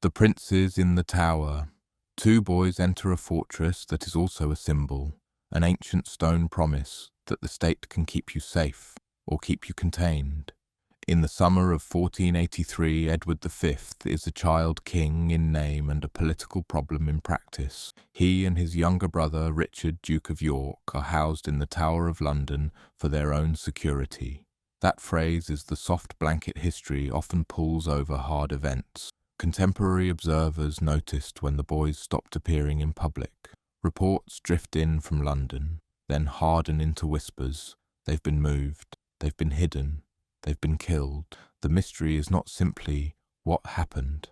The Princes in the Tower. Two boys enter a fortress that is also a symbol, an ancient stone promise that the state can keep you safe or keep you contained. In the summer of 1483, Edward V is a child king in name and a political problem in practice. He and his younger brother, Richard, Duke of York, are housed in the Tower of London for their own security. That phrase is the soft blanket history often pulls over hard events. Contemporary observers noticed when the boys stopped appearing in public. Reports drift in from London, then harden into whispers. They've been moved, they've been hidden, they've been killed. The mystery is not simply what happened,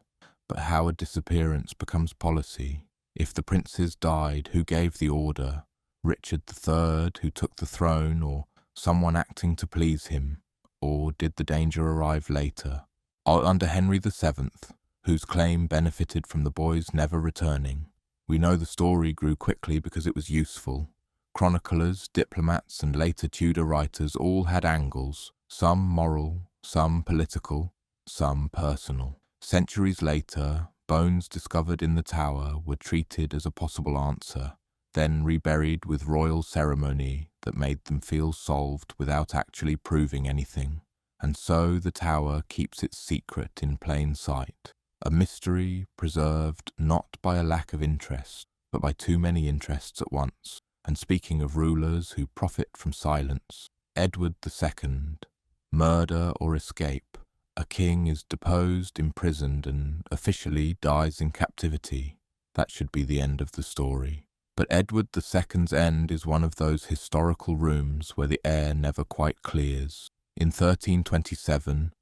but how a disappearance becomes policy. If the princes died, who gave the order? Richard III, who took the throne, or someone acting to please him? Or did the danger arrive later? Under Henry VII, whose claim benefited from the boys never returning. We know the story grew quickly because it was useful. Chroniclers, diplomats, and later Tudor writers all had angles, some moral, some political, some personal. Centuries later, bones discovered in the tower were treated as a possible answer, then reburied with royal ceremony that made them feel solved without actually proving anything. And so the tower keeps its secret in plain sight. A mystery preserved not by a lack of interest, but by too many interests at once. And speaking of rulers who profit from silence, Edward II, murder or escape. A king is deposed, imprisoned, and officially dies in captivity. That should be the end of the story. But Edward II's end is one of those historical rooms where the air never quite clears. In 1327,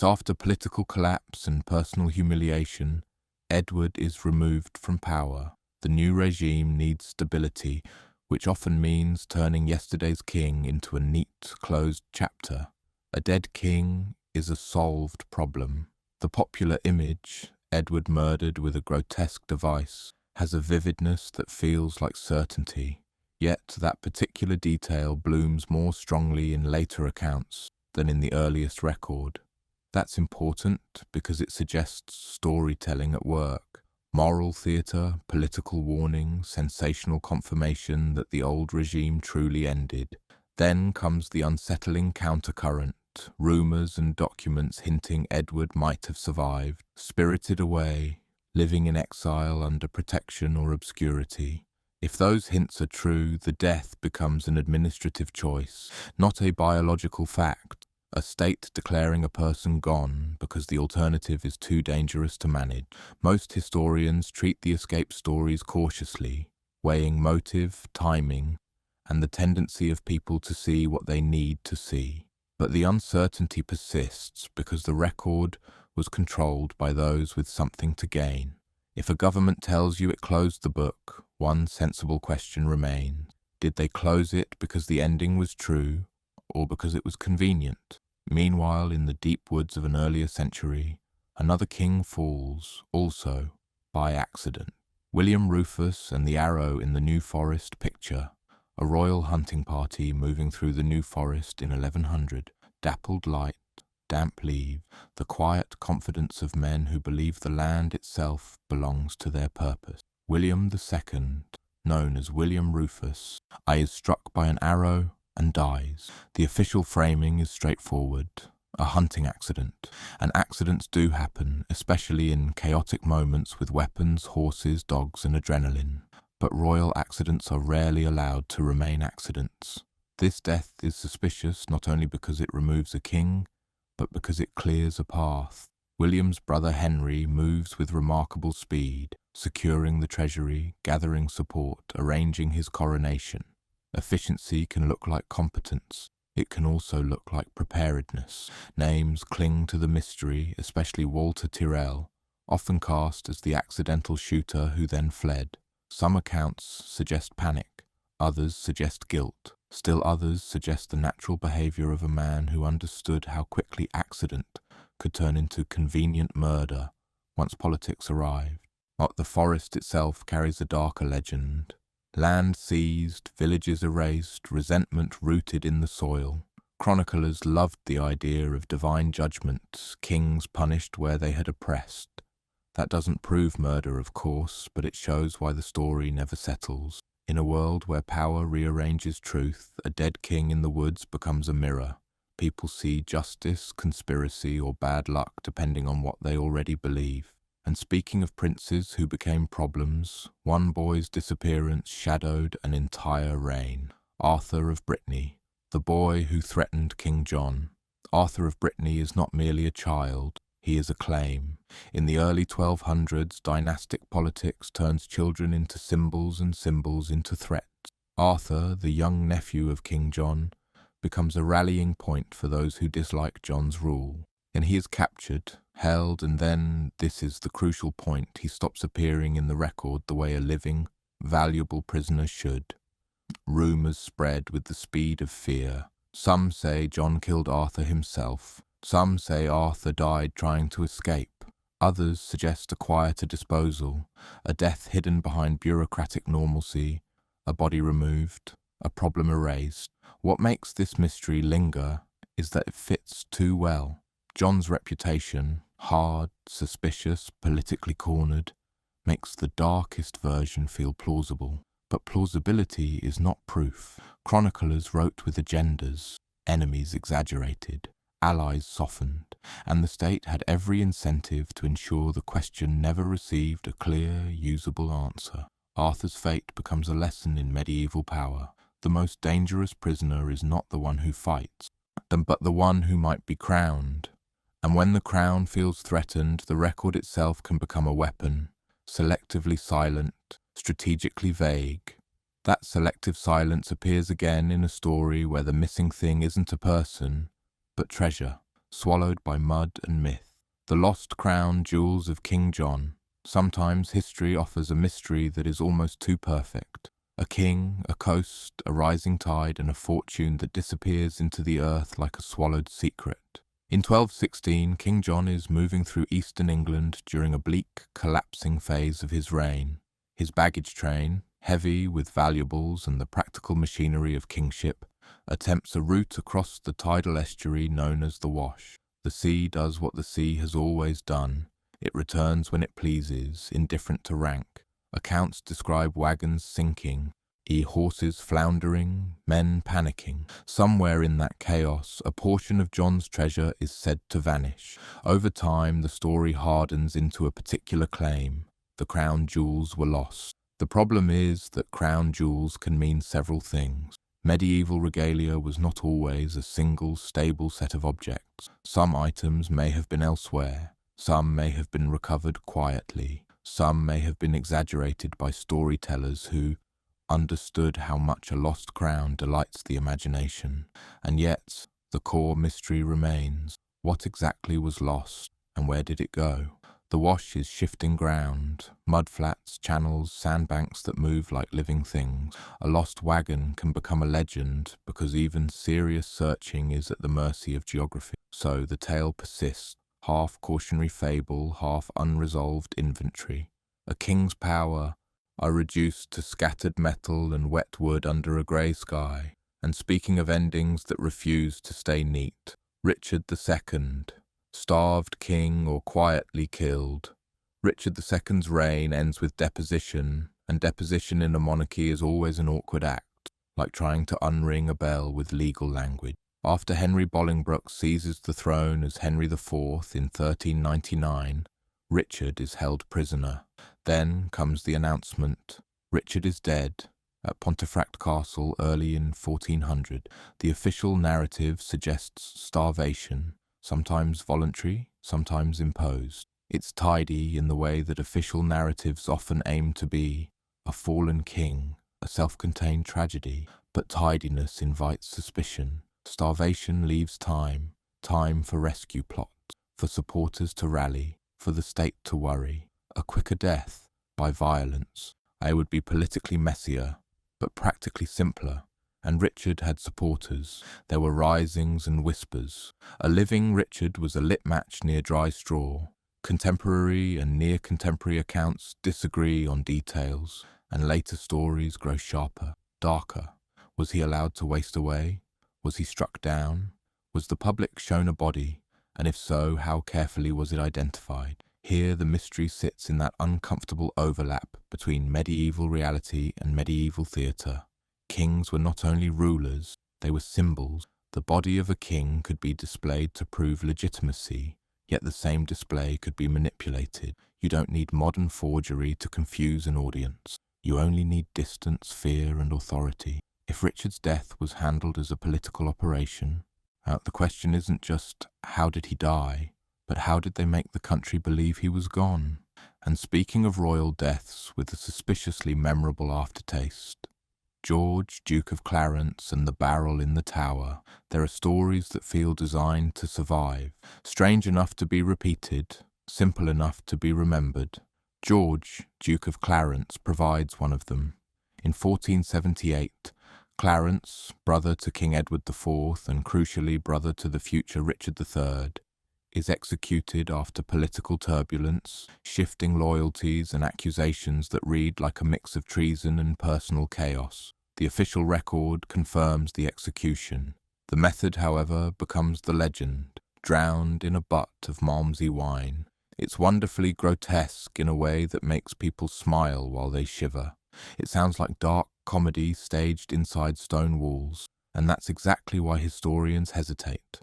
after political collapse and personal humiliation, Edward is removed from power. The new regime needs stability, which often means turning yesterday's king into a neat, closed chapter. A dead king is a solved problem. The popular image, Edward murdered with a grotesque device, has a vividness that feels like certainty. Yet that particular detail blooms more strongly in later accounts than in the earliest record. That's important because it suggests storytelling at work. Moral theatre, political warning, sensational confirmation that the old regime truly ended. Then comes the unsettling countercurrent, rumours and documents hinting Edward might have survived, spirited away, living in exile under protection or obscurity. If those hints are true, the death becomes an administrative choice, not a biological fact. A state declaring a person gone because the alternative is too dangerous to manage. Most historians treat the escape stories cautiously, weighing motive, timing, and the tendency of people to see what they need to see. But the uncertainty persists because the record was controlled by those with something to gain. If a government tells you it closed the book, one sensible question remains. Did they close it because the ending was true, or because it was convenient? Meanwhile, in the deep woods of an earlier century, another king falls, also by accident. William Rufus and the arrow in the New Forest picture, a royal hunting party moving through the New Forest in 1100, dappled light, damp leaves, the quiet confidence of men who believe the land itself belongs to their purpose. William II, known as William Rufus, is struck by an arrow and dies. The official framing is straightforward. A hunting accident. And accidents do happen, especially in chaotic moments with weapons, horses, dogs, and adrenaline. But royal accidents are rarely allowed to remain accidents. This death is suspicious not only because it removes a king, but because it clears a path. William's brother Henry moves with remarkable speed, securing the treasury, gathering support, arranging his coronation. Efficiency can look like competence. It can also look like preparedness. Names cling to the mystery, especially Walter Tyrrell, often cast as the accidental shooter who then fled. Some accounts suggest panic, others suggest guilt. Still others suggest the natural behavior of a man who understood how quickly accident could turn into convenient murder once politics arrived. Not the forest itself carries a darker legend. Land seized, villages erased, resentment rooted in the soil. Chroniclers loved the idea of divine judgment, kings punished where they had oppressed. That doesn't prove murder, of course, but it shows why the story never settles. In a world where power rearranges truth, a dead king in the woods becomes a mirror. People see justice, conspiracy, or bad luck depending on what they already believe. And speaking of princes who became problems, one boy's disappearance shadowed an entire reign. Arthur of Brittany, the boy who threatened King John. Arthur of Brittany is not merely a child, he is a claim. In the early 1200s, dynastic politics turns children into symbols and symbols into threats. Arthur, the young nephew of King John, becomes a rallying point for those who dislike John's rule. And he is captured, held, and then, this is the crucial point, he stops appearing in the record the way a living, valuable prisoner should. Rumours spread with the speed of fear. Some say John killed Arthur himself. Some say Arthur died trying to escape. Others suggest a quieter disposal, a death hidden behind bureaucratic normalcy, a body removed, a problem erased. What makes this mystery linger is that it fits too well. John's reputation, hard, suspicious, politically cornered, makes the darkest version feel plausible. But plausibility is not proof. Chroniclers wrote with agendas, enemies exaggerated, allies softened, and the state had every incentive to ensure the question never received a clear, usable answer. Arthur's fate becomes a lesson in medieval power. The most dangerous prisoner is not the one who fights, but the one who might be crowned. And when the crown feels threatened, the record itself can become a weapon, selectively silent, strategically vague. That selective silence appears again in a story where the missing thing isn't a person, but treasure, swallowed by mud and myth. The lost crown jewels of King John. Sometimes history offers a mystery that is almost too perfect. A king, a coast, a rising tide, and a fortune that disappears into the earth like a swallowed secret. In 1216, King John is moving through eastern England during a bleak, collapsing phase of his reign. His baggage train, heavy with valuables and the practical machinery of kingship, attempts a route across the tidal estuary known as the Wash. The sea does what the sea has always done. It returns when it pleases, indifferent to rank. Accounts describe wagons sinking, horses floundering, men panicking. Somewhere in that chaos, a portion of John's treasure is said to vanish. Over time, the story hardens into a particular claim. The crown jewels were lost. The problem is that crown jewels can mean several things. Medieval regalia was not always a single, stable set of objects. Some items may have been elsewhere. Some may have been recovered quietly. Some may have been exaggerated by storytellers who understood how much a lost crown delights the imagination. And yet, the core mystery remains. What exactly was lost, and where did it go? The Wash is shifting ground, mudflats, channels, sandbanks that move like living things. A lost wagon can become a legend because even serious searching is at the mercy of geography. So the tale persists, half cautionary fable, half unresolved inventory. A king's power are reduced to scattered metal and wet wood under a grey sky. And speaking of endings that refuse to stay neat, Richard II, starved king or quietly killed. Richard II's reign ends with deposition, and deposition in a monarchy is always an awkward act, like trying to unring a bell with legal language. After Henry Bolingbroke seizes the throne as Henry IV in 1399, Richard is held prisoner. Then comes the announcement, Richard is dead, at Pontefract Castle early in 1400. The official narrative suggests starvation, sometimes voluntary, sometimes imposed. It's tidy in the way that official narratives often aim to be, a fallen king, a self-contained tragedy, but tidiness invites suspicion. Starvation leaves time for rescue plots, for supporters to rally, for the state to worry. A quicker death, by violence. I would be politically messier, but practically simpler. And Richard had supporters. There were risings and whispers. A living Richard was a lit match near dry straw. Contemporary and near-contemporary accounts disagree on details, and later stories grow sharper, darker. Was he allowed to waste away? Was he struck down? Was the public shown a body? And if so, how carefully was it identified? Here the mystery sits in that uncomfortable overlap between medieval reality and medieval theatre. Kings were not only rulers, they were symbols. The body of a king could be displayed to prove legitimacy, yet the same display could be manipulated. You don't need modern forgery to confuse an audience. You only need distance, fear, and authority. If Richard's death was handled as a political operation, the question isn't just how did he die, but how did they make the country believe he was gone? And speaking of royal deaths with a suspiciously memorable aftertaste, George, Duke of Clarence, and the barrel in the Tower, there are stories that feel designed to survive, strange enough to be repeated, simple enough to be remembered. George, Duke of Clarence, provides one of them. In 1478, Clarence, brother to King Edward IV and crucially brother to the future Richard III, is executed after political turbulence, shifting loyalties and accusations that read like a mix of treason and personal chaos. The official record confirms the execution. The method, however, becomes the legend, drowned in a butt of Malmsey wine. It's wonderfully grotesque in a way that makes people smile while they shiver. It sounds like dark comedy staged inside stone walls, and that's exactly why historians hesitate.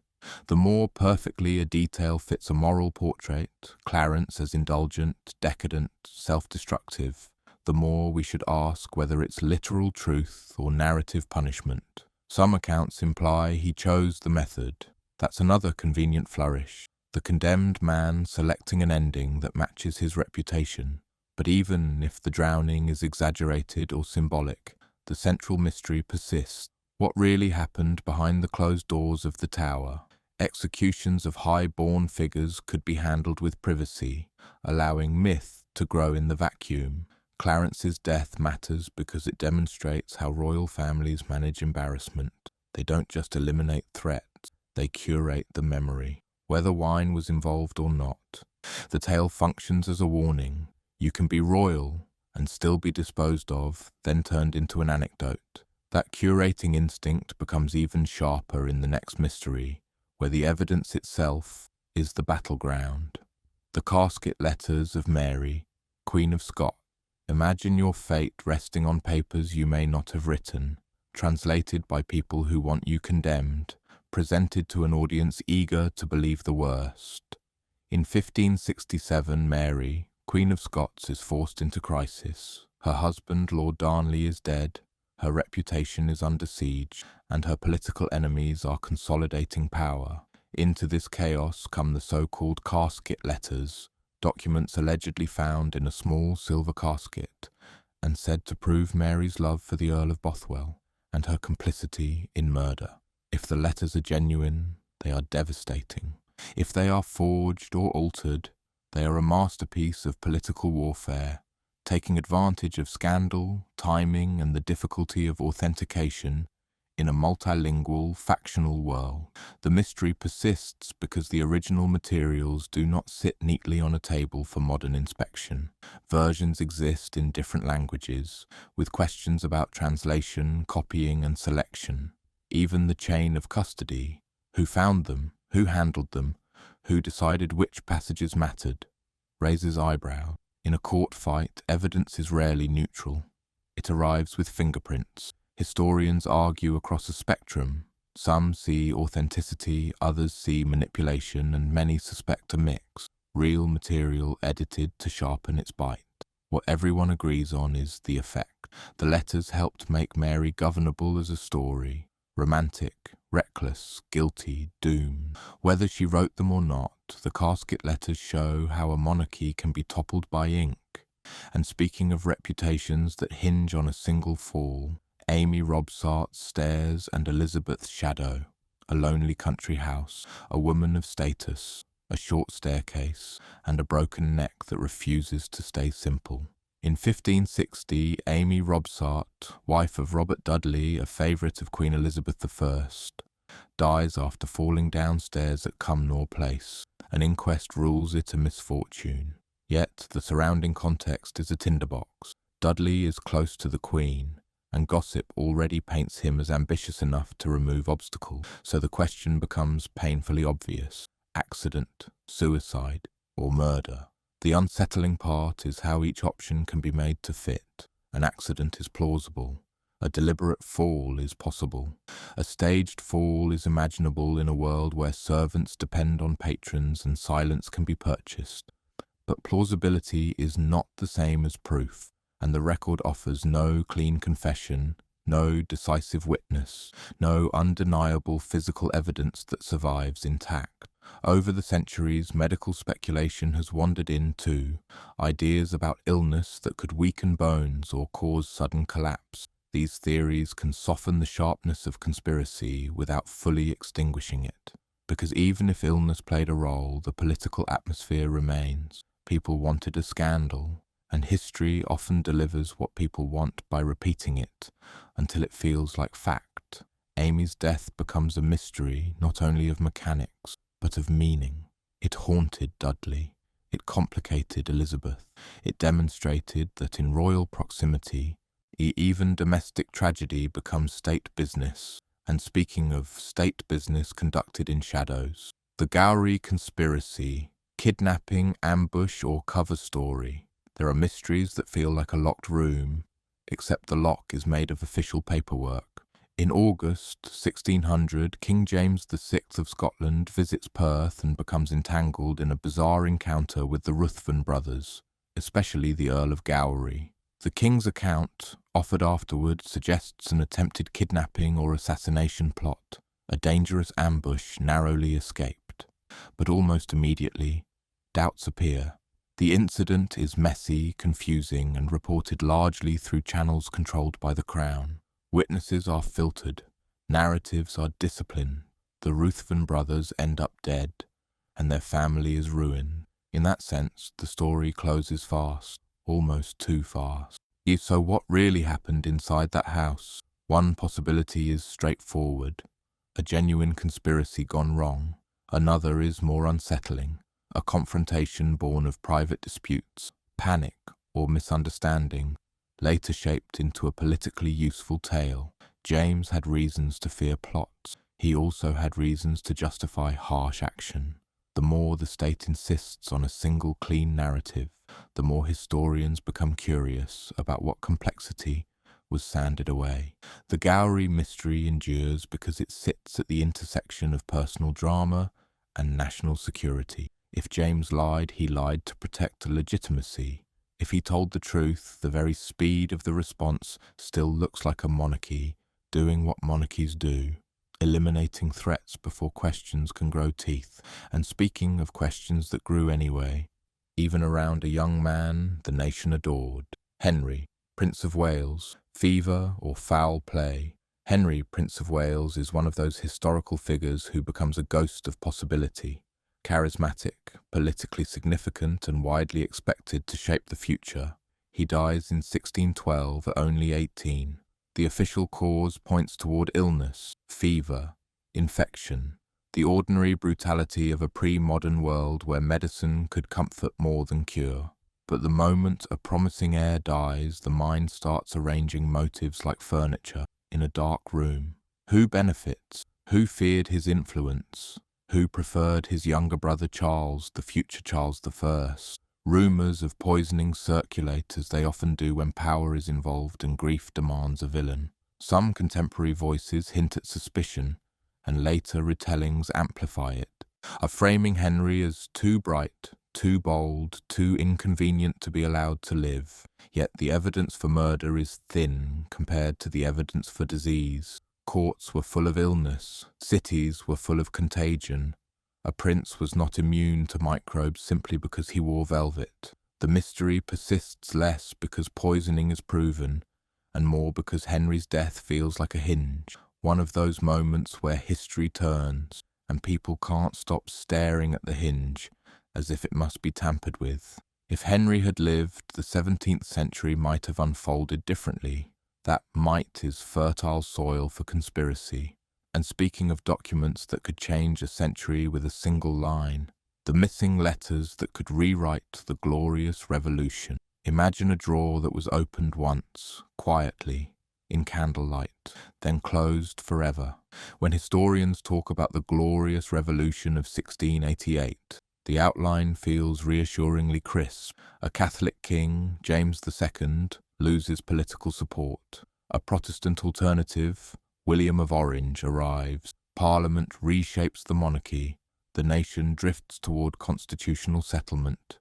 The more perfectly a detail fits a moral portrait, Clarence as indulgent, decadent, self-destructive, the more we should ask whether it's literal truth or narrative punishment. Some accounts imply he chose the method. That's another convenient flourish, the condemned man selecting an ending that matches his reputation. But even if the drowning is exaggerated or symbolic, the central mystery persists. What really happened behind the closed doors of the Tower? Executions of high-born figures could be handled with privacy, allowing myth to grow in the vacuum. Clarence's death matters because it demonstrates how royal families manage embarrassment. They don't just eliminate threats, they curate the memory. Whether wine was involved or not, the tale functions as a warning. You can be royal and still be disposed of, then turned into an anecdote. That curating instinct becomes even sharper in the next mystery, where the evidence itself is the battleground. The casket letters of Mary, Queen of Scots. Imagine your fate resting on papers you may not have written, translated by people who want you condemned, presented to an audience eager to believe the worst. In 1567, Mary, Queen of Scots, is forced into crisis. Her husband, Lord Darnley, is dead, her reputation is under siege, and her political enemies are consolidating power. Into this chaos come the so-called casket letters, documents allegedly found in a small silver casket, and said to prove Mary's love for the Earl of Bothwell and her complicity in murder. If the letters are genuine, they are devastating. If they are forged or altered, they are a masterpiece of political warfare, taking advantage of scandal, timing, and the difficulty of authentication in a multilingual, factional world. The mystery persists because the original materials do not sit neatly on a table for modern inspection. Versions exist in different languages, with questions about translation, copying, and selection. Even the chain of custody, who found them, who handled them, who decided which passages mattered, raises eyebrows. In a court fight, evidence is rarely neutral. It arrives with fingerprints. Historians argue across a spectrum. Some see authenticity, others see manipulation, and many suspect a mix. Real material edited to sharpen its bite. What everyone agrees on is the effect. The letters helped make Mary governable as a story. Romantic, reckless, guilty, doomed. Whether she wrote them or not, the casket letters show how a monarchy can be toppled by ink. And speaking of reputations that hinge on a single fall, Amy Robsart's Stairs and Elizabeth's Shadow, a lonely country house, a woman of status, a short staircase, and a broken neck that refuses to stay simple. In 1560, Amy Robsart, wife of Robert Dudley, a favourite of Queen Elizabeth I, dies after falling downstairs at Cumnor Place. An inquest rules it a misfortune. Yet the surrounding context is a tinderbox. Dudley is close to the Queen, and gossip already paints him as ambitious enough to remove obstacles. So the question becomes painfully obvious: accident, suicide, or murder? The unsettling part is how each option can be made to fit. An accident is plausible. A deliberate fall is possible. A staged fall is imaginable in a world where servants depend on patrons and silence can be purchased. But plausibility is not the same as proof, and the record offers no clean confession, no decisive witness, no undeniable physical evidence that survives intact. Over the centuries, medical speculation has wandered into ideas about illness that could weaken bones or cause sudden collapse. These theories can soften the sharpness of conspiracy without fully extinguishing it. Because even if illness played a role, the political atmosphere remains. People wanted a scandal, and history often delivers what people want by repeating it until it feels like fact. Amy's death becomes a mystery not only of mechanics, but of meaning. It haunted Dudley. It complicated Elizabeth. It demonstrated that in royal proximity, even domestic tragedy becomes state business. And speaking of state business conducted in shadows, the Gowrie conspiracy, kidnapping, ambush, or cover story. There are mysteries that feel like a locked room, except the lock is made of official paperwork. In August 1600, King James VI of Scotland visits Perth and becomes entangled in a bizarre encounter with the Ruthven brothers, especially the Earl of Gowrie. The king's account, offered afterward, suggests an attempted kidnapping or assassination plot, a dangerous ambush narrowly escaped. But almost immediately, doubts appear. The incident is messy, confusing, and reported largely through channels controlled by the Crown. Witnesses are filtered, narratives are disciplined. The Ruthven brothers end up dead, and their family is ruined. In that sense, the story closes fast, almost too fast. So what really happened inside that house? One possibility is straightforward, a genuine conspiracy gone wrong. Another is more unsettling, a confrontation born of private disputes, panic, or misunderstanding, later shaped into a politically useful tale. James had reasons to fear plots. He also had reasons to justify harsh action. The more the state insists on a single clean narrative, the more historians become curious about what complexity was sanded away. The Gowrie mystery endures because it sits at the intersection of personal drama and national security. If James lied, he lied to protect legitimacy. If he told the truth, the very speed of the response still looks like a monarchy doing what monarchies do, eliminating threats before questions can grow teeth. And speaking of questions that grew anyway, even around a young man the nation adored, Henry, Prince of Wales, fever or foul play. Henry, Prince of Wales, is one of those historical figures who becomes a ghost of possibility. Charismatic, politically significant, and widely expected to shape the future. He dies in 1612 at only 18. The official cause points toward illness, fever, infection, the ordinary brutality of a pre-modern world where medicine could comfort more than cure. But the moment a promising heir dies, the mind starts arranging motives like furniture in a dark room. Who benefits? Who feared his influence? Who preferred his younger brother Charles, the future Charles I? Rumours of poisoning circulate as they often do when power is involved and grief demands a villain. Some contemporary voices hint at suspicion, and later retellings amplify it, of framing Henry as too bright, too bold, too inconvenient to be allowed to live. Yet the evidence for murder is thin compared to the evidence for disease. Courts were full of illness, cities were full of contagion. A prince was not immune to microbes simply because he wore velvet. The mystery persists less because poisoning is proven, and more because Henry's death feels like a hinge, one of those moments where history turns, and people can't stop staring at the hinge, as if it must be tampered with. If Henry had lived, the 17th century might have unfolded differently. That might is fertile soil for conspiracy. And speaking of documents that could change a century with a single line, the missing letters that could rewrite the glorious revolution. Imagine a drawer that was opened once, quietly, in candlelight, then closed forever. When historians talk about the glorious revolution of 1688, The outline feels reassuringly crisp. A Catholic king, James II, loses political support. A Protestant alternative, William of Orange, arrives. Parliament reshapes the monarchy. The nation drifts toward constitutional settlement.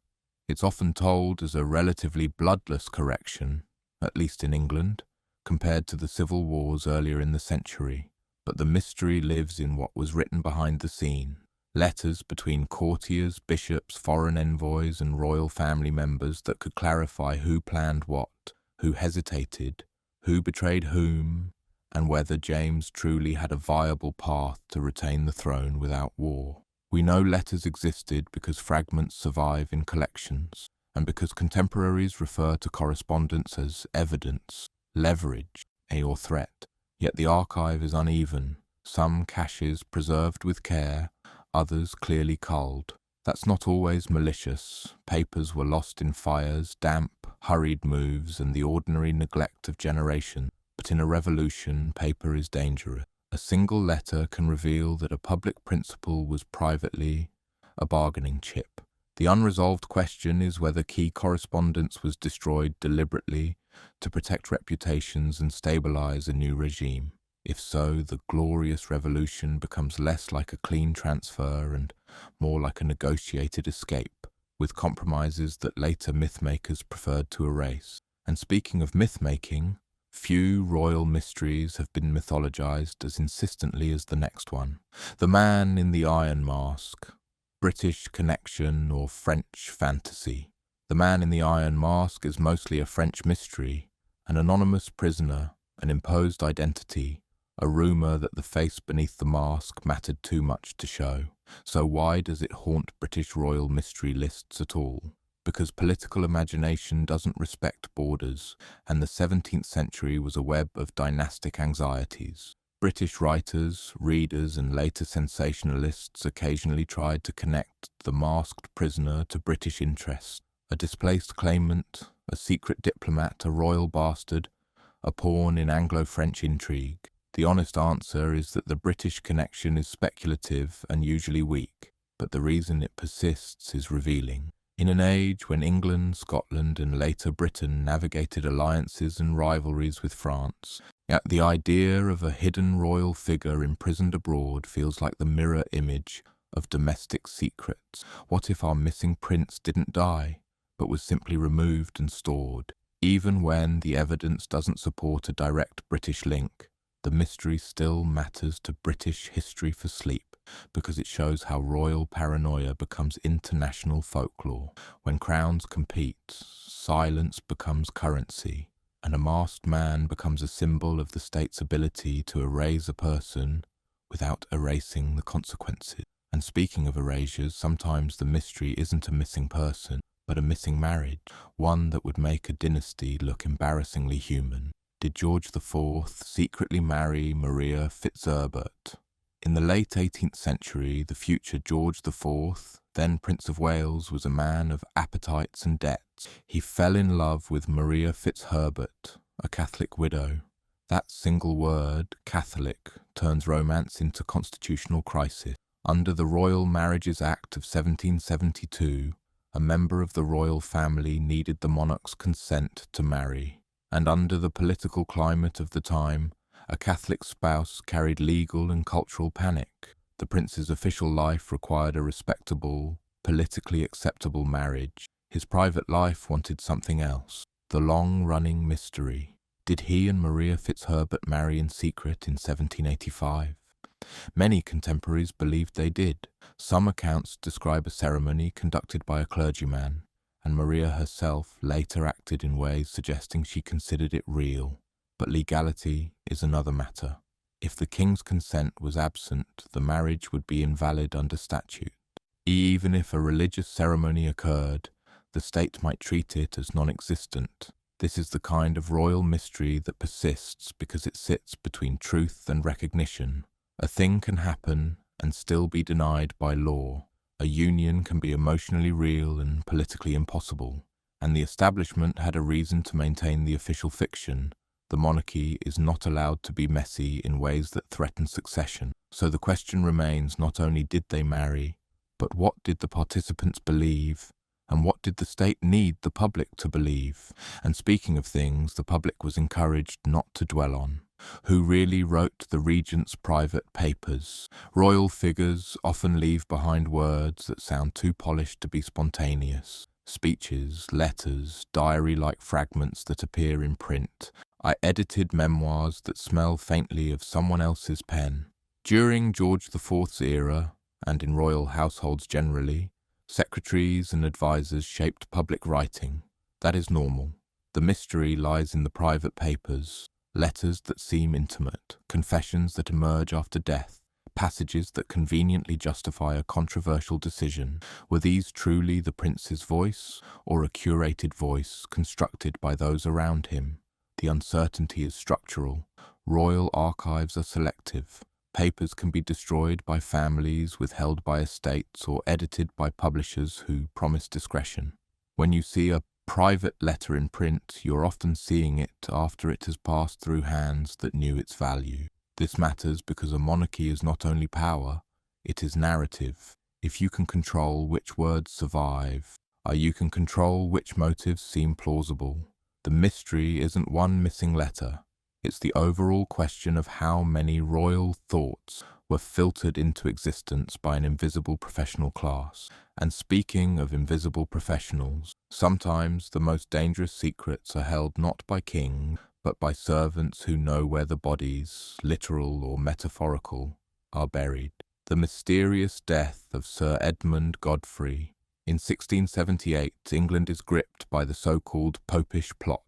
It's often told as a relatively bloodless correction, at least in England, compared to the civil wars earlier in the century. But the mystery lives in what was written behind the scene. Letters between courtiers, bishops, foreign envoys, and royal family members that could clarify who planned what, who hesitated, who betrayed whom, and whether James truly had a viable path to retain the throne without war. We know letters existed because fragments survive in collections, and because contemporaries refer to correspondence as evidence, leverage, or threat. Yet the archive is uneven, some caches preserved with care, others clearly culled. That's not always malicious. Papers were lost in fires, damp, hurried moves, and the ordinary neglect of generation. But in a revolution, paper is dangerous. A single letter can reveal that a public principle was privately a bargaining chip. The unresolved question is whether key correspondence was destroyed deliberately to protect reputations and stabilize a new regime. If so, the glorious revolution becomes less like a clean transfer and more like a negotiated escape, with compromises that later mythmakers preferred to erase. And speaking of myth-making, few royal mysteries have been mythologized as insistently as the next one. The Man in the Iron Mask, British connection or French fantasy. The Man in the Iron Mask is mostly a French mystery, an anonymous prisoner, an imposed identity, a rumour that the face beneath the mask mattered too much to show. So why does it haunt British royal mystery lists at all? Because political imagination doesn't respect borders, and the 17th century was a web of dynastic anxieties. British writers, readers, and later sensationalists occasionally tried to connect the masked prisoner to British interests. A displaced claimant, a secret diplomat, a royal bastard, a pawn in Anglo-French intrigue. The honest answer is that the British connection is speculative and usually weak, but the reason it persists is revealing. In an age when England, Scotland, and later Britain navigated alliances and rivalries with France, yet the idea of a hidden royal figure imprisoned abroad feels like the mirror image of domestic secrets. What if our missing prince didn't die, but was simply removed and stored? Even when the evidence doesn't support a direct British link, the mystery still matters to British history for sleep, because it shows how royal paranoia becomes international folklore. When crowns compete, silence becomes currency, and a masked man becomes a symbol of the state's ability to erase a person without erasing the consequences. And speaking of erasures, sometimes the mystery isn't a missing person, but a missing marriage, one that would make a dynasty look embarrassingly human. Did George IV secretly marry Maria Fitzherbert? In the late 18th century, the future George IV, then Prince of Wales, was a man of appetites and debts. He fell in love with Maria Fitzherbert, a Catholic widow. That single word, Catholic, turns romance into constitutional crisis. Under the Royal Marriages Act of 1772, a member of the royal family needed the monarch's consent to marry. And under the political climate of the time, a Catholic spouse carried legal and cultural panic. The prince's official life required a respectable, politically acceptable marriage. His private life wanted something else. The long-running mystery. Did he and Maria Fitzherbert marry in secret in 1785? Many contemporaries believed they did. Some accounts describe a ceremony conducted by a clergyman, and Maria herself later acted in ways suggesting she considered it real. But legality is another matter. If the king's consent was absent, the marriage would be invalid under statute. Even if a religious ceremony occurred, the state might treat it as non-existent. This is the kind of royal mystery that persists because it sits between truth and recognition. A thing can happen and still be denied by law. A union can be emotionally real and politically impossible, and the establishment had a reason to maintain the official fiction. The monarchy is not allowed to be messy in ways that threaten succession. So the question remains, not only did they marry, But what did the participants believe? And what did the state need the public to believe? And speaking of things the public was encouraged not to dwell on. Who really wrote the regent's private papers? Royal figures often leave behind words that sound too polished to be spontaneous. Speeches, letters, diary-like fragments that appear in print. I edited memoirs that smell faintly of someone else's pen. During George IV's era, and in royal households generally, secretaries and advisors shaped public writing. That is normal. The mystery lies in the private papers, letters that seem intimate, confessions that emerge after death, passages that conveniently justify a controversial decision. Were these truly the prince's voice, or a curated voice constructed by those around him? The uncertainty is structural. Royal archives are selective. Papers can be destroyed by families, withheld by estates, or edited by publishers who promise discretion. When you see a private letter in print, you're often seeing it after it has passed through hands that knew its value. This matters because a monarchy is not only power, it is narrative. If you can control which words survive, you can control which motives seem plausible. The mystery isn't one missing letter. It's the overall question of how many royal thoughts were filtered into existence by an invisible professional class. And speaking of invisible professionals, sometimes the most dangerous secrets are held not by kings, but by servants who know where the bodies, literal or metaphorical, are buried. The mysterious death of Sir Edmund Godfrey. In 1678, England is gripped by the so-called Popish Plot,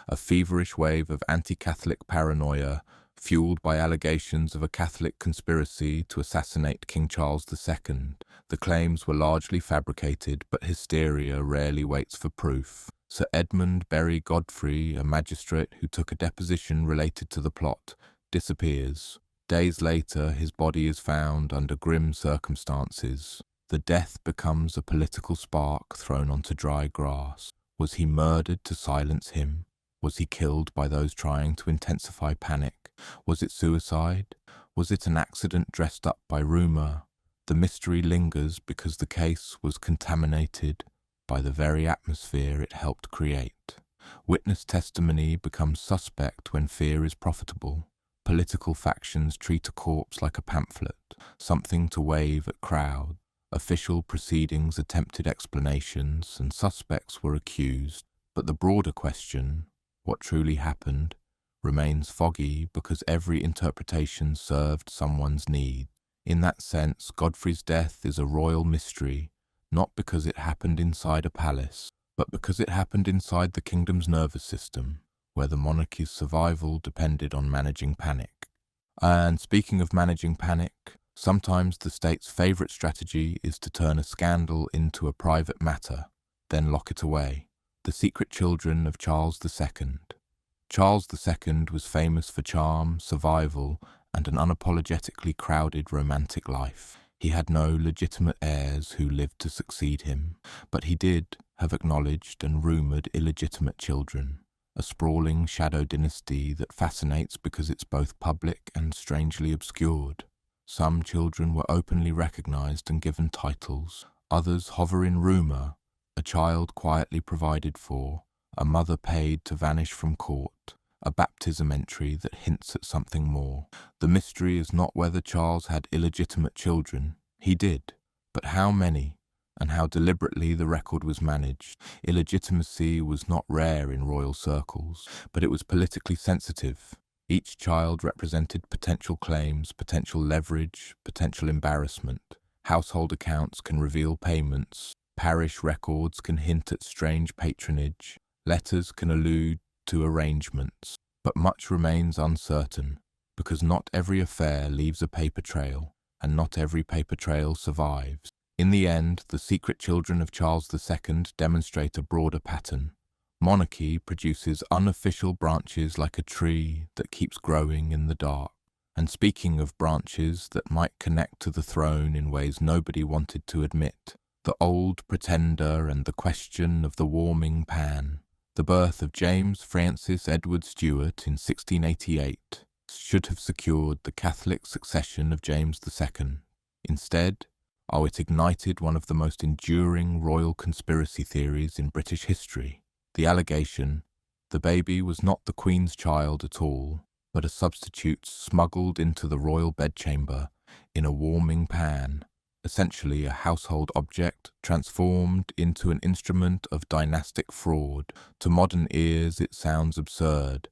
a feverish wave of anti-Catholic paranoia fueled by allegations of a Catholic conspiracy to assassinate King Charles II. The claims were largely fabricated, but hysteria rarely waits for proof. Sir Edmund Berry Godfrey, a magistrate who took a deposition related to the plot, disappears. Days later, his body is found under grim circumstances. The death becomes a political spark thrown onto dry grass. Was he murdered to silence him? Was he killed by those trying to intensify panic? Was it suicide? Was it an accident dressed up by rumour? The mystery lingers because the case was contaminated by the very atmosphere it helped create. Witness testimony becomes suspect when fear is profitable. Political factions treat a corpse like a pamphlet, something to wave at crowds. Official proceedings attempted explanations, and suspects were accused. But the broader question, what truly happened, remains foggy because every interpretation served someone's need. In that sense, Godfrey's death is a royal mystery, not because it happened inside a palace, but because it happened inside the kingdom's nervous system, where the monarchy's survival depended on managing panic. And speaking of managing panic, sometimes the state's favourite strategy is to turn a scandal into a private matter, then lock it away. The secret children of Charles II. Charles II was famous for charm, survival, and an unapologetically crowded romantic life. He had no legitimate heirs who lived to succeed him, but he did have acknowledged and rumoured illegitimate children, a sprawling shadow dynasty that fascinates because it's both public and strangely obscured. Some children were openly recognised and given titles, others hover in rumour, a child quietly provided for, a mother paid to vanish from court, a baptism entry that hints at something more. The mystery is not whether Charles had illegitimate children. He did. But how many, and how deliberately the record was managed. Illegitimacy was not rare in royal circles, but it was politically sensitive. Each child represented potential claims, potential leverage, potential embarrassment. Household accounts can reveal payments. Parish records can hint at strange patronage. Letters can allude to arrangements. But much remains uncertain, because not every affair leaves a paper trail, and not every paper trail survives. In the end, the secret children of Charles II demonstrate a broader pattern. Monarchy produces unofficial branches like a tree that keeps growing in the dark. And speaking of branches that might connect to the throne in ways nobody wanted to admit, the old pretender and the question of the warming pan. The birth of James Francis Edward Stuart in 1688 should have secured the Catholic succession of James II. Instead, Oh, it ignited one of the most enduring royal conspiracy theories in British history. The allegation, the baby was not the Queen's child at all, but a substitute smuggled into the royal bedchamber in a warming pan, essentially a household object transformed into an instrument of dynastic fraud. To modern ears, it sounds absurd.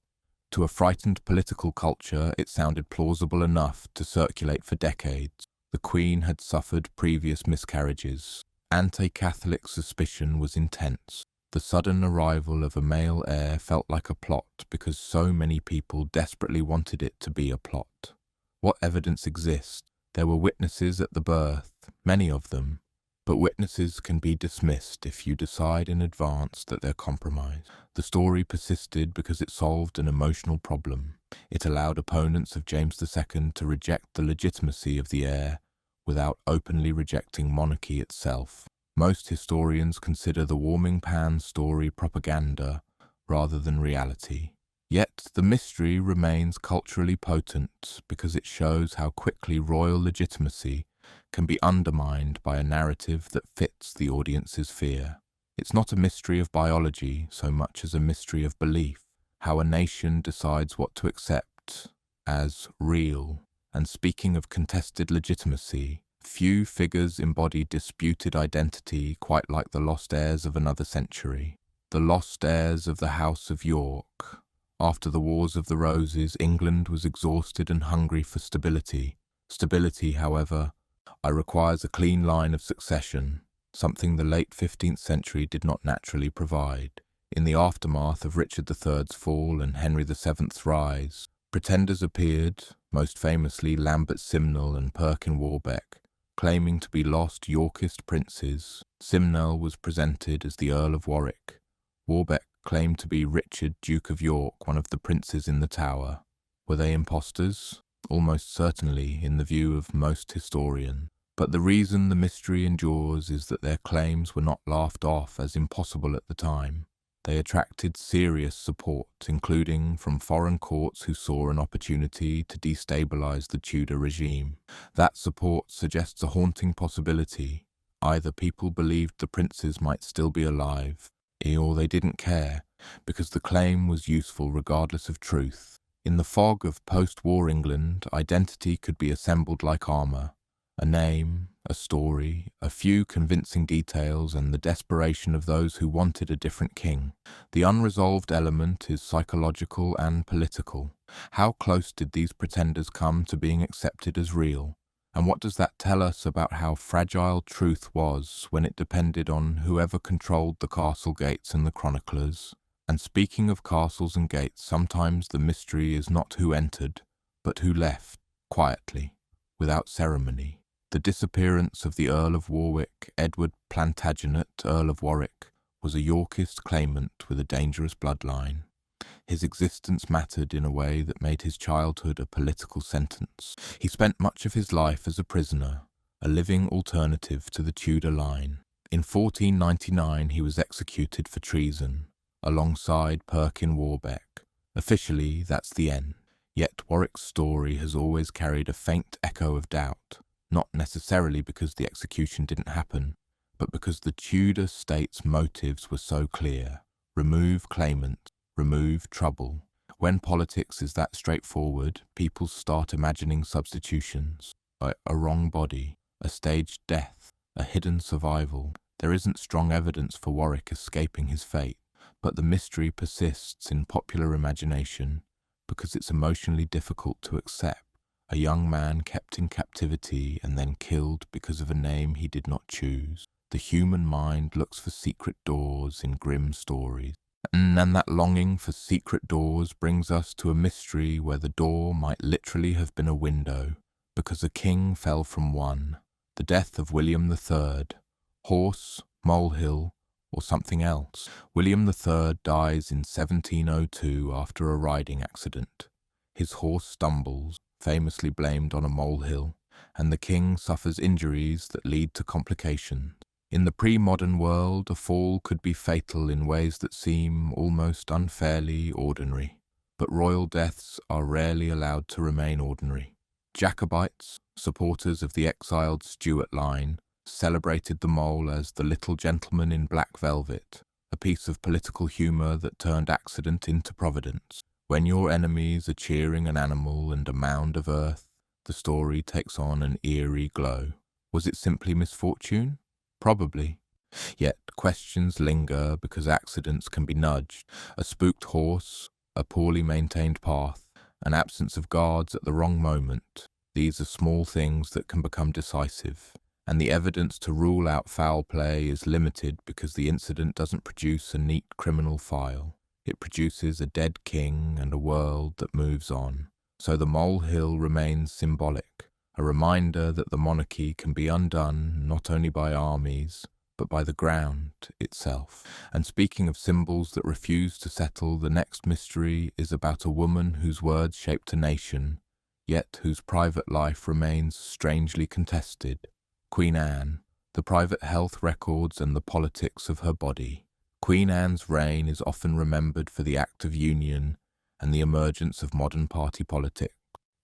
To a frightened political culture, it sounded plausible enough to circulate for decades. The Queen had suffered previous miscarriages. Anti-Catholic suspicion was intense. The sudden arrival of a male heir felt like a plot because so many people desperately wanted it to be a plot. What evidence exists? There were witnesses at the birth, many of them, but witnesses can be dismissed if you decide in advance that they're compromised. The story persisted because it solved an emotional problem. It allowed opponents of James II to reject the legitimacy of the heir without openly rejecting monarchy itself. Most historians consider the warming pan story propaganda rather than reality. Yet the mystery remains culturally potent because it shows how quickly royal legitimacy can be undermined by a narrative that fits the audience's fear. It's not a mystery of biology so much as a mystery of belief, how a nation decides what to accept as real. And speaking of contested legitimacy, few figures embody disputed identity quite like the lost heirs of another century. The lost heirs of the House of York. After the Wars of the Roses, England was exhausted and hungry for stability. Stability, however, requires a clean line of succession, something the late 15th century did not naturally provide. In the aftermath of Richard III's fall and Henry VII's rise, pretenders appeared, most famously Lambert Simnel and Perkin Warbeck, claiming to be lost Yorkist princes. Simnel was presented as the Earl of Warwick. Warbeck claimed to be Richard, Duke of York, one of the princes in the Tower. Were they impostors? Almost certainly, in the view of most historians. But the reason the mystery endures is that their claims were not laughed off as impossible at the time. They attracted serious support, including from foreign courts who saw an opportunity to destabilize the Tudor regime. That support suggests a haunting possibility. Either people believed the princes might still be alive, or they didn't care, because the claim was useful regardless of truth. In the fog of post-war England, identity could be assembled like armor. A name, a story, a few convincing details, and the desperation of those who wanted a different king. The unresolved element is psychological and political. How close did these pretenders come to being accepted as real? And what does that tell us about how fragile truth was when it depended on whoever controlled the castle gates and the chroniclers? And speaking of castles and gates, sometimes the mystery is not who entered, but who left, quietly, without ceremony. The disappearance of the Earl of Warwick, Edward Plantagenet, Earl of Warwick, was a Yorkist claimant with a dangerous bloodline. His existence mattered in a way that made his childhood a political sentence. He spent much of his life as a prisoner, a living alternative to the Tudor line. In 1499 he was executed for treason, alongside Perkin Warbeck. Officially, that's the end. Yet Warwick's story has always carried a faint echo of doubt, not necessarily because the execution didn't happen, but because the Tudor state's motives were so clear. Remove claimant, remove trouble. When politics is that straightforward, people start imagining substitutions, a wrong body, a staged death, a hidden survival. There isn't strong evidence for Warwick escaping his fate, but the mystery persists in popular imagination because it's emotionally difficult to accept. A young man kept in captivity and then killed because of a name he did not choose. The human mind looks for secret doors in grim stories. And that longing for secret doors brings us to a mystery where the door might literally have been a window, because a king fell from one. The death of William III. Horse, molehill, or something else. William III dies in 1702 after a riding accident. His horse stumbles, famously blamed on a molehill, and the king suffers injuries that lead to complications. In the pre-modern world, a fall could be fatal in ways that seem almost unfairly ordinary. But royal deaths are rarely allowed to remain ordinary. Jacobites, supporters of the exiled Stuart line, celebrated the mole as the little gentleman in black velvet, a piece of political humour that turned accident into providence. When your enemies are cheering an animal and a mound of earth, the story takes on an eerie glow. Was it simply misfortune? Probably. Yet questions linger because accidents can be nudged. A spooked horse, a poorly maintained path, an absence of guards at the wrong moment. These are small things that can become decisive, and the evidence to rule out foul play is limited because the incident doesn't produce a neat criminal file. It produces a dead king and a world that moves on. So the molehill remains symbolic, a reminder that the monarchy can be undone not only by armies, but by the ground itself. And speaking of symbols that refuse to settle, the next mystery is about a woman whose words shaped a nation, yet whose private life remains strangely contested. Queen Anne, the private health records and the politics of her body. Queen Anne's reign is often remembered for the Act of Union and the emergence of modern party politics.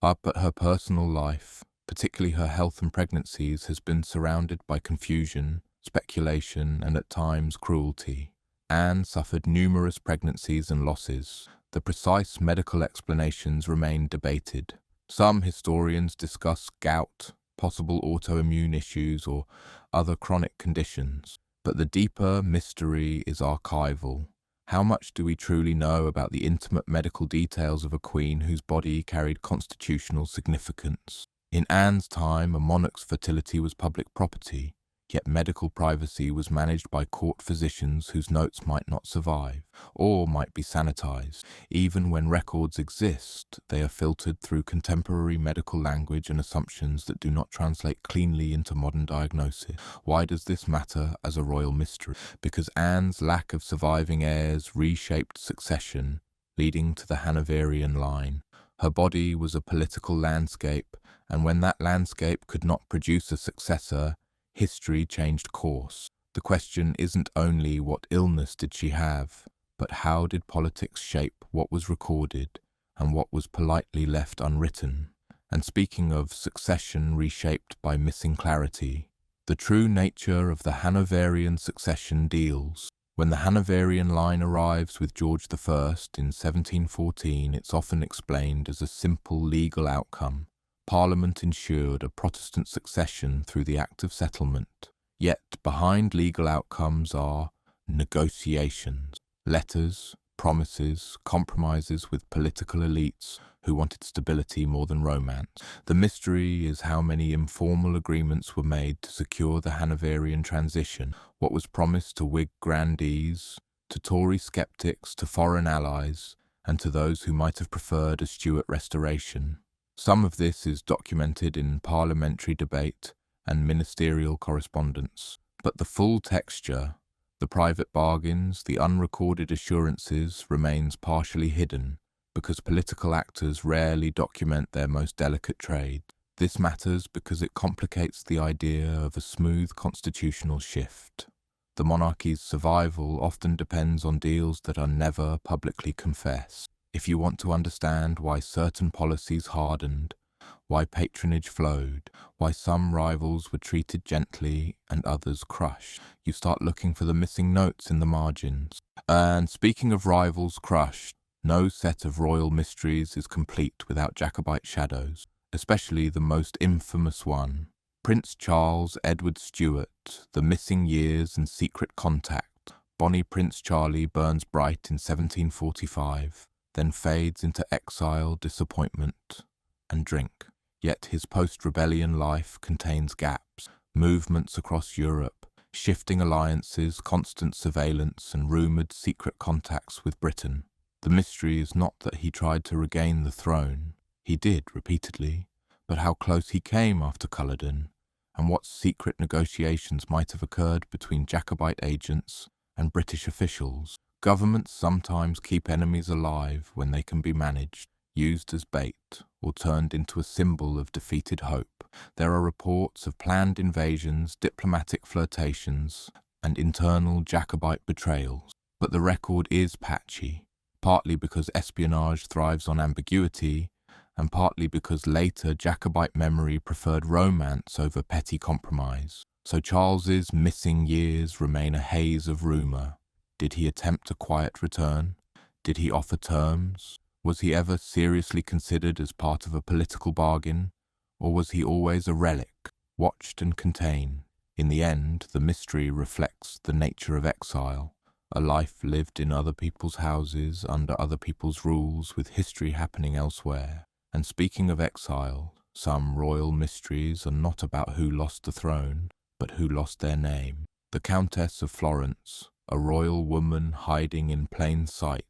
But her personal life, particularly her health and pregnancies, has been surrounded by confusion, speculation, and at times cruelty. Anne suffered numerous pregnancies and losses. The precise medical explanations remain debated. Some historians discuss gout, possible autoimmune issues, or other chronic conditions. But the deeper mystery is archival. How much do we truly know about the intimate medical details of a queen whose body carried constitutional significance? In Anne's time, a monarch's fertility was public property, yet medical privacy was managed by court physicians whose notes might not survive, or might be sanitized. Even when records exist, they are filtered through contemporary medical language and assumptions that do not translate cleanly into modern diagnosis. Why does this matter as a royal mystery? Because Anne's lack of surviving heirs reshaped succession, leading to the Hanoverian line. Her body was a political landscape, and when that landscape could not produce a successor, history changed course. The question isn't only what illness did she have, but how did politics shape what was recorded and what was politely left unwritten? And speaking of succession reshaped by missing clarity, the true nature of the Hanoverian succession deals. When the Hanoverian line arrives with George I in 1714, it's often explained as a simple legal outcome. Parliament ensured a Protestant succession through the Act of Settlement. Yet behind legal outcomes are negotiations, letters, promises, compromises with political elites who wanted stability more than romance. The mystery is how many informal agreements were made to secure the Hanoverian transition. What was promised to Whig grandees, to Tory sceptics, to foreign allies, and to those who might have preferred a Stuart restoration. Some of this is documented in parliamentary debate and ministerial correspondence, but the full texture, the private bargains, the unrecorded assurances remains partially hidden because political actors rarely document their most delicate trade. This matters because it complicates the idea of a smooth constitutional shift. The monarchy's survival often depends on deals that are never publicly confessed. If you want to understand why certain policies hardened, why patronage flowed, why some rivals were treated gently and others crushed, you start looking for the missing notes in the margins. And speaking of rivals crushed, no set of royal mysteries is complete without Jacobite shadows, especially the most infamous one. Prince Charles Edward Stuart, the missing years and secret contact. Bonnie Prince Charlie burns bright in 1745. Then fades into exile, disappointment, and drink. Yet his post-rebellion life contains gaps, movements across Europe, shifting alliances, constant surveillance, and rumoured secret contacts with Britain. The mystery is not that he tried to regain the throne. He did, repeatedly, but how close he came after Culloden, and what secret negotiations might have occurred between Jacobite agents and British officials. Governments sometimes keep enemies alive when they can be managed, used as bait, or turned into a symbol of defeated hope. There are reports of planned invasions, diplomatic flirtations, and internal Jacobite betrayals. But the record is patchy, partly because espionage thrives on ambiguity, and partly because later Jacobite memory preferred romance over petty compromise. So Charles's missing years remain a haze of rumour. Did he attempt a quiet return? Did he offer terms? Was he ever seriously considered as part of a political bargain? Or was he always a relic, watched and contained? In the end, the mystery reflects the nature of exile, a life lived in other people's houses, under other people's rules, with history happening elsewhere. And speaking of exile, some royal mysteries are not about who lost the throne, but who lost their name. The Countess of Florence, a royal woman hiding in plain sight.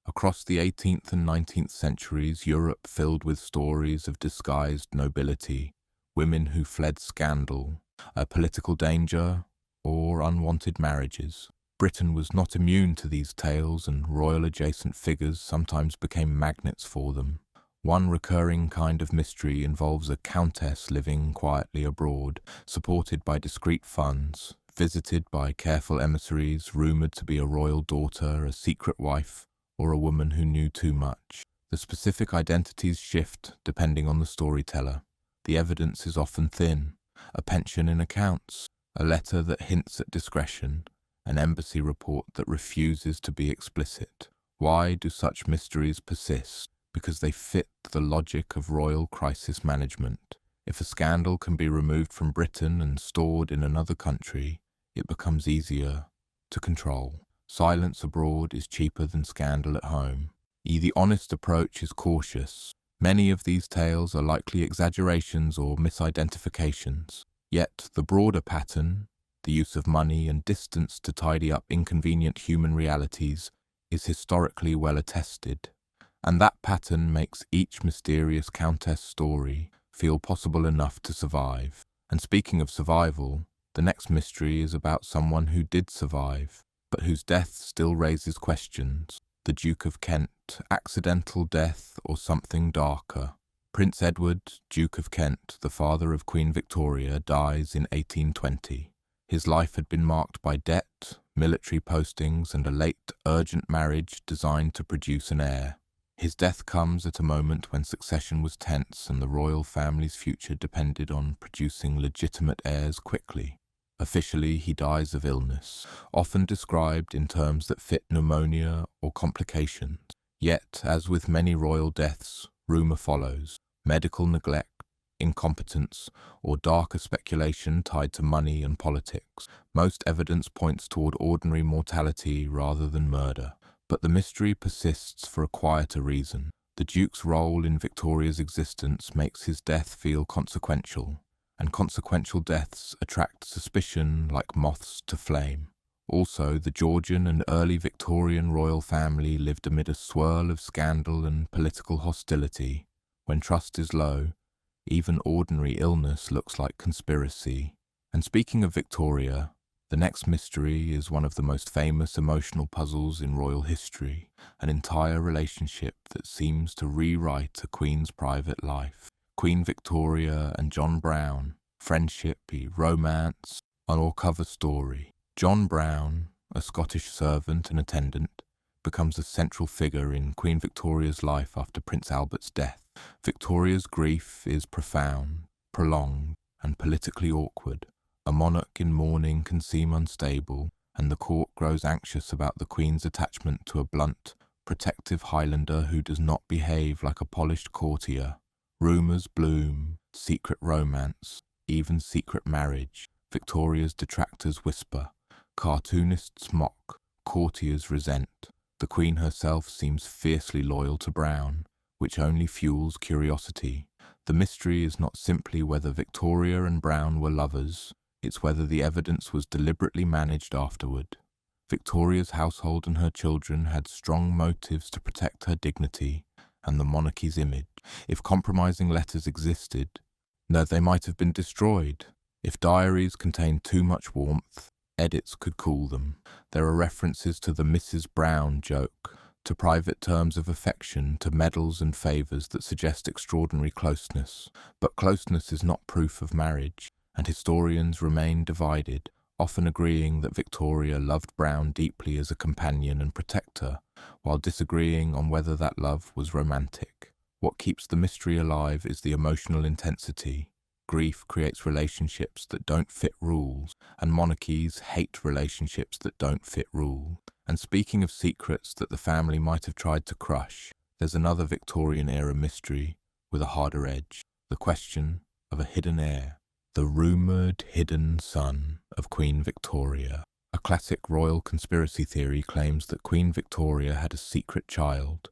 Across the 18th and 19th centuries, Europe filled with stories of disguised nobility, women who fled scandal, a political danger, or unwanted marriages. Britain was not immune to these tales, and royal-adjacent figures sometimes became magnets for them. One recurring kind of mystery involves a countess living quietly abroad, supported by discreet funds, visited by careful emissaries, rumoured to be a royal daughter, a secret wife, or a woman who knew too much. The specific identities shift depending on the storyteller. The evidence is often thin: a pension in accounts, a letter that hints at discretion, an embassy report that refuses to be explicit. Why do such mysteries persist? Because they fit the logic of royal crisis management. If a scandal can be removed from Britain and stored in another country, it becomes easier to control. Silence abroad is cheaper than scandal at home. The honest approach is cautious. Many of these tales are likely exaggerations or misidentifications. Yet the broader pattern, the use of money and distance to tidy up inconvenient human realities, is historically well attested. And that pattern makes each mysterious countess story feel possible enough to survive. And speaking of survival, the next mystery is about someone who did survive, but whose death still raises questions. The Duke of Kent, accidental death or something darker? Prince Edward, Duke of Kent, the father of Queen Victoria, dies in 1820. His life had been marked by debt, military postings, and a late, urgent marriage designed to produce an heir. His death comes at a moment when succession was tense and the royal family's future depended on producing legitimate heirs quickly. Officially, he dies of illness, often described in terms that fit pneumonia or complications. Yet, as with many royal deaths, rumour follows: medical neglect, incompetence, or darker speculation tied to money and politics. Most evidence points toward ordinary mortality rather than murder. But the mystery persists for a quieter reason. The Duke's role in Victoria's existence makes his death feel consequential, and consequential deaths attract suspicion like moths to flame. Also, the Georgian and early Victorian royal family lived amid a swirl of scandal and political hostility. When trust is low, even ordinary illness looks like conspiracy. And speaking of Victoria, the next mystery is one of the most famous emotional puzzles in royal history, an entire relationship that seems to rewrite a queen's private life. Queen Victoria and John Brown, friendship, romance, an all-cover story. John Brown, a Scottish servant and attendant, becomes a central figure in Queen Victoria's life after Prince Albert's death. Victoria's grief is profound, prolonged, and politically awkward. A monarch in mourning can seem unstable, and the court grows anxious about the Queen's attachment to a blunt, protective Highlander who does not behave like a polished courtier. Rumours bloom, secret romance, even secret marriage. Victoria's detractors whisper, cartoonists mock, courtiers resent. The Queen herself seems fiercely loyal to Brown, which only fuels curiosity. The mystery is not simply whether Victoria and Brown were lovers, it's whether the evidence was deliberately managed afterward. Victoria's household and her children had strong motives to protect her dignity and the monarchy's image. If compromising letters existed, they might have been destroyed. If diaries contained too much warmth, edits could cool them. There are references to the Mrs. Brown joke, to private terms of affection, to medals and favours that suggest extraordinary closeness. But closeness is not proof of marriage, and historians remain divided, often agreeing that Victoria loved Brown deeply as a companion and protector, while disagreeing on whether that love was romantic. What keeps the mystery alive is the emotional intensity. Grief creates relationships that don't fit rules, and monarchies hate relationships that don't fit rules. And speaking of secrets that the family might have tried to crush, there's another Victorian-era mystery with a harder edge: the question of a hidden heir, the rumoured hidden son of Queen Victoria. A classic royal conspiracy theory claims that Queen Victoria had a secret child,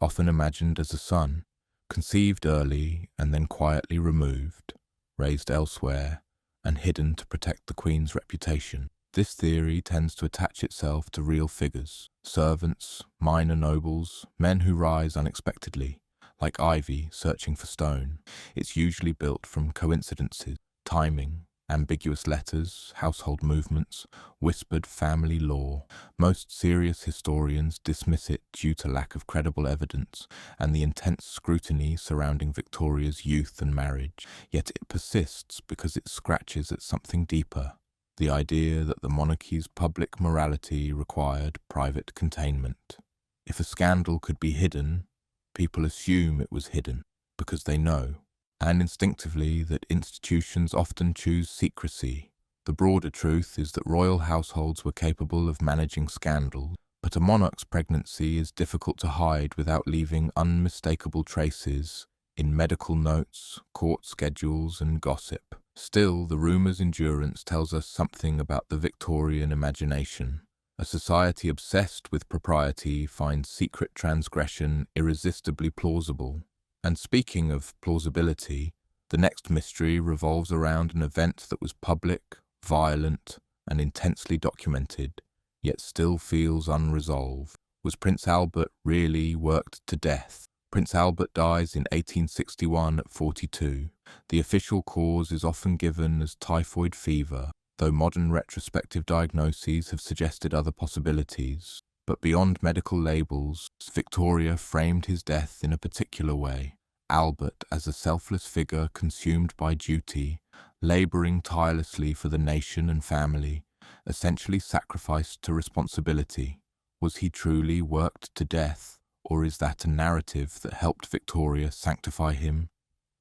often imagined as a son, conceived early and then quietly removed, raised elsewhere, and hidden to protect the Queen's reputation. This theory tends to attach itself to real figures: servants, minor nobles, men who rise unexpectedly, like ivy searching for stone. It's usually built from coincidences, timing, ambiguous letters, household movements, whispered family lore. Most serious historians dismiss it due to lack of credible evidence and the intense scrutiny surrounding Victoria's youth and marriage. Yet it persists because it scratches at something deeper: the idea that the monarchy's public morality required private containment. If a scandal could be hidden, people assume it was hidden because they know, and instinctively, that institutions often choose secrecy. The broader truth is that royal households were capable of managing scandals, but a monarch's pregnancy is difficult to hide without leaving unmistakable traces in medical notes, court schedules, and gossip. Still, the rumour's endurance tells us something about the Victorian imagination. A society obsessed with propriety finds secret transgression irresistibly plausible. And speaking of plausibility, the next mystery revolves around an event that was public, violent, and intensely documented, yet still feels unresolved. Was Prince Albert really worked to death? Prince Albert dies in 1861 at 42. The official cause is often given as typhoid fever, though modern retrospective diagnoses have suggested other possibilities. But beyond medical labels, Victoria framed his death in a particular way. Albert as a selfless figure consumed by duty, labouring tirelessly for the nation and family, essentially sacrificed to responsibility. Was he truly worked to death, or is that a narrative that helped Victoria sanctify him?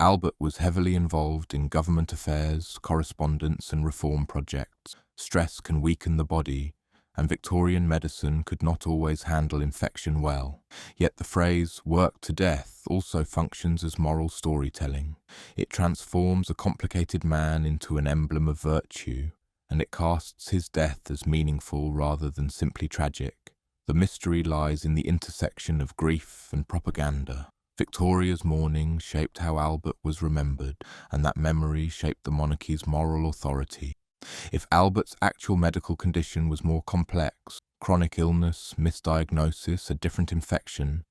Albert was heavily involved in government affairs, correspondence, and reform projects. Stress can weaken the body, and Victorian medicine could not always handle infection well. Yet the phrase "work to death" also functions as moral storytelling. It transforms a complicated man into an emblem of virtue, and it casts his death as meaningful rather than simply tragic. The mystery lies in the intersection of grief and propaganda. Victoria's mourning shaped how Albert was remembered, and that memory shaped the monarchy's moral authority. If Albert's actual medical condition was more complex, chronic illness, misdiagnosis, a different infection,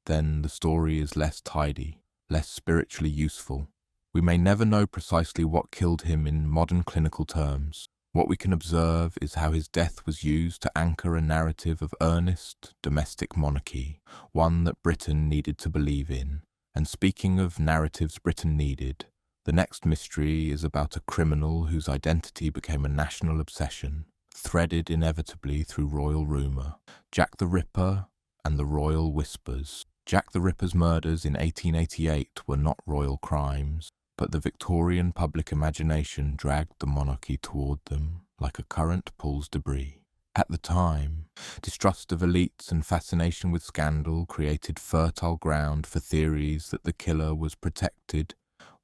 then the story is less tidy, less spiritually useful. We may never know precisely what killed him in modern clinical terms. What we can observe is how his death was used to anchor a narrative of earnest, domestic monarchy, one that Britain needed to believe in. And speaking of narratives Britain needed, the next mystery is about a criminal whose identity became a national obsession, threaded inevitably through royal rumour: Jack the Ripper and the Royal Whispers. Jack the Ripper's murders in 1888 were not royal crimes, but the Victorian public imagination dragged the monarchy toward them like a current pulls debris. At the time, distrust of elites and fascination with scandal created fertile ground for theories that the killer was protected,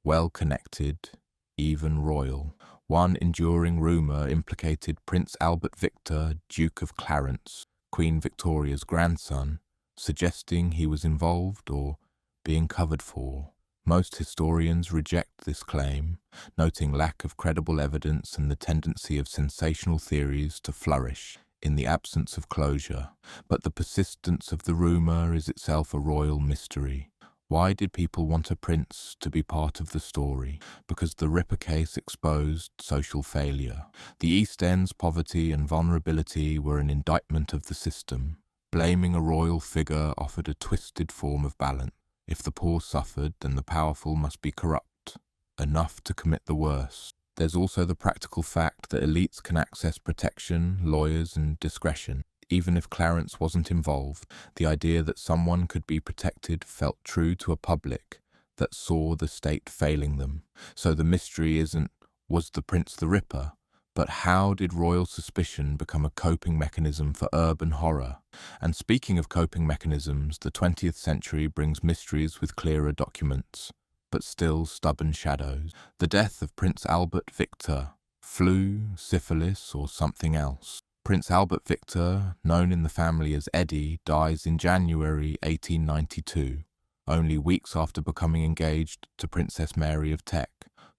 well-connected, even royal. One enduring rumour implicated Prince Albert Victor, Duke of Clarence, Queen Victoria's grandson, suggesting he was involved or being covered for. Most historians reject this claim, noting lack of credible evidence and the tendency of sensational theories to flourish in the absence of closure. But the persistence of the rumour is itself a royal mystery. Why did people want a prince to be part of the story? Because the Ripper case exposed social failure. The East End's poverty and vulnerability were an indictment of the system. Blaming a royal figure offered a twisted form of balance. If the poor suffered, then the powerful must be corrupt, enough to commit the worst. There's also the practical fact that elites can access protection, lawyers, and discretion. Even if Clarence wasn't involved, the idea that someone could be protected felt true to a public that saw the state failing them. So the mystery isn't, was the prince the Ripper, but how did royal suspicion become a coping mechanism for urban horror? And speaking of coping mechanisms, the 20th century brings mysteries with clearer documents, but still stubborn shadows. The death of Prince Albert Victor. Flu, syphilis, or something else. Prince Albert Victor, known in the family as Eddie, dies in January 1892, only weeks after becoming engaged to Princess Mary of Teck,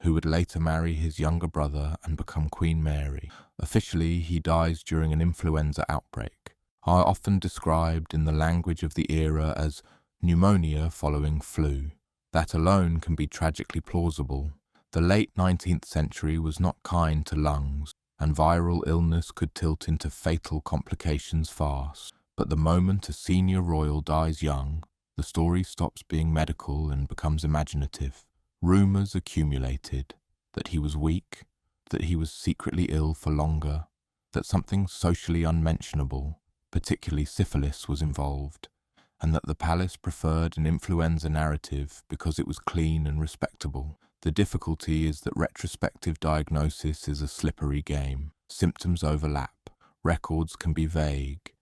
who would later marry his younger brother and become Queen Mary. Officially, he dies during an influenza outbreak, often described in the language of the era as pneumonia following flu. That alone can be tragically plausible. The late 19th century was not kind to lungs, and viral illness could tilt into fatal complications fast. But the moment a senior royal dies young, the story stops being medical and becomes imaginative. Rumours accumulated that he was weak, that he was secretly ill for longer, that something socially unmentionable, particularly syphilis, was involved, and that the palace preferred an influenza narrative because it was clean and respectable. The difficulty is that retrospective diagnosis is a slippery game. Symptoms overlap, records can be vague,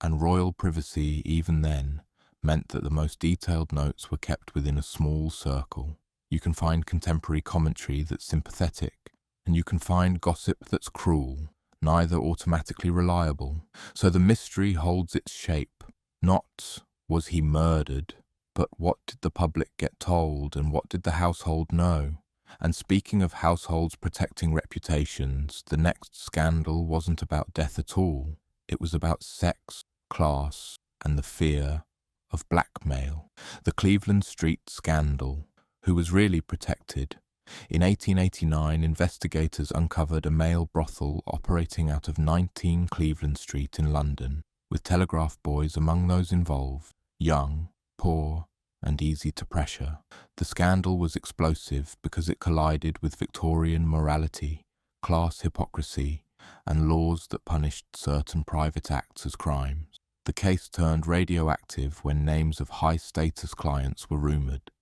and royal privacy, even then, meant that the most detailed notes were kept within a small circle. You can find contemporary commentary that's sympathetic, and you can find gossip that's cruel, neither automatically reliable. So the mystery holds its shape. Not, was he murdered, but what did the public get told and what did the household know? And speaking of households protecting reputations, the next scandal wasn't about death at all. It was about sex, class, and the fear of blackmail. The Cleveland Street scandal. Who was really protected? In 1889, investigators uncovered a male brothel operating out of 19 Cleveland Street in London, with telegraph boys among those involved, young, poor, and easy to pressure. The scandal was explosive because it collided with Victorian morality, class hypocrisy, and laws that punished certain private acts as crimes. The case turned radioactive when names of high-status clients were rumoured.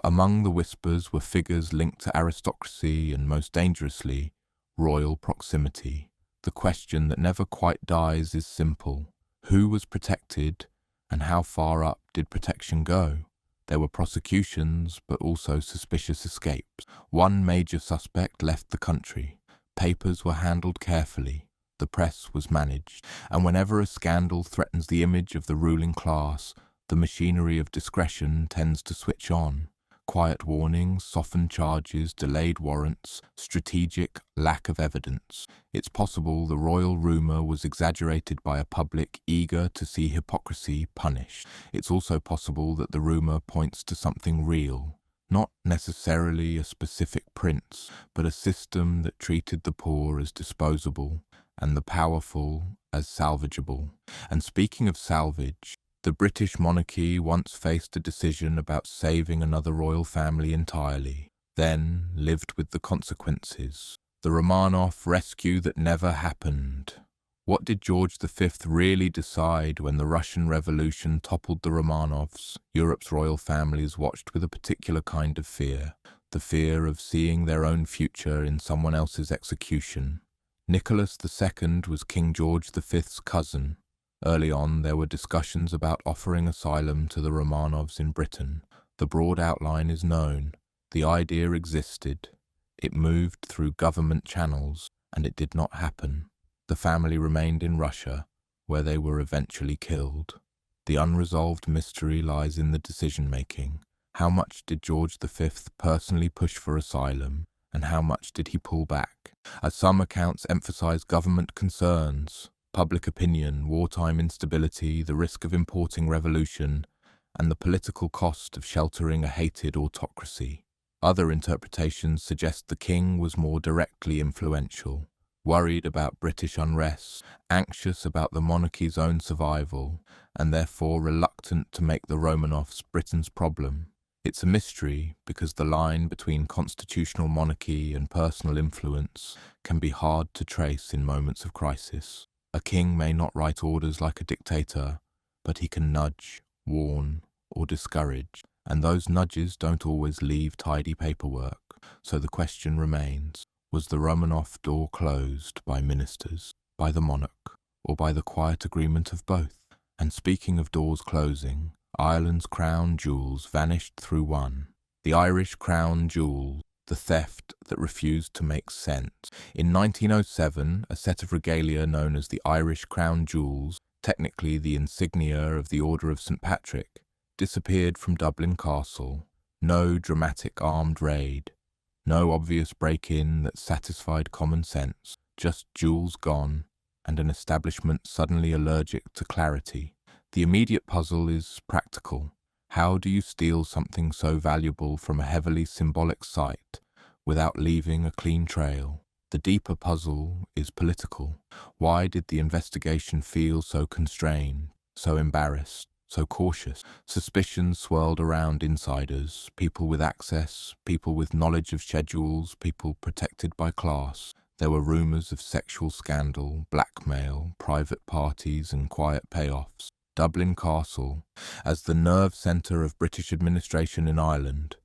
Among the whispers were figures linked to aristocracy and, most dangerously, royal proximity. The question that never quite dies is simple. Who was protected, and how far up did protection go? There were prosecutions, but also suspicious escapes. One major suspect left the country. Papers were handled carefully. The press was managed. And whenever a scandal threatens the image of the ruling class, the machinery of discretion tends to switch on. Quiet warnings, softened charges, delayed warrants, strategic lack of evidence. It's possible the royal rumour was exaggerated by a public eager to see hypocrisy punished. It's also possible that the rumour points to something real, not necessarily a specific prince, but a system that treated the poor as disposable and the powerful as salvageable. And speaking of salvage, the British monarchy once faced a decision about saving another royal family entirely, then lived with the consequences. The Romanov rescue that never happened. What did George V really decide when the Russian Revolution toppled the Romanovs? Europe's royal families watched with a particular kind of fear, the fear of seeing their own future in someone else's execution. Nicholas II was King George V's cousin. Early on, there were discussions about offering asylum to the Romanovs in Britain. The broad outline is known. The idea existed. It moved through government channels, and it did not happen. The family remained in Russia, where they were eventually killed. The unresolved mystery lies in the decision-making. How much did George V personally push for asylum, and how much did he pull back? As some accounts emphasize government concerns, public opinion, wartime instability, the risk of importing revolution, and the political cost of sheltering a hated autocracy. Other interpretations suggest the king was more directly influential, worried about British unrest, anxious about the monarchy's own survival, and therefore reluctant to make the Romanovs Britain's problem. It's a mystery because the line between constitutional monarchy and personal influence can be hard to trace in moments of crisis. A king may not write orders like a dictator, but he can nudge, warn, or discourage, And those nudges don't always leave tidy paperwork, so the question remains, was the Romanov door closed by ministers, by the monarch, or by the quiet agreement of both? And speaking of doors closing, Ireland's crown jewels vanished through one. The Irish crown jewel, the theft that refused to make sense. In 1907, a set of regalia known as the Irish crown jewels, technically the insignia of the Order of St. Patrick, disappeared from Dublin Castle. No dramatic armed raid, no obvious break-in that satisfied common sense, just jewels gone and an establishment suddenly allergic to clarity. The immediate puzzle is practical. How do you steal something so valuable from a heavily symbolic site without leaving a clean trail? The deeper puzzle is political. Why did the investigation feel so constrained, so embarrassed, so cautious? Suspicions swirled around insiders, people with access, people with knowledge of schedules, people protected by class. There were rumours of sexual scandal, blackmail, private parties and quiet payoffs. Dublin Castle, as the nerve centre of British administration in Ireland,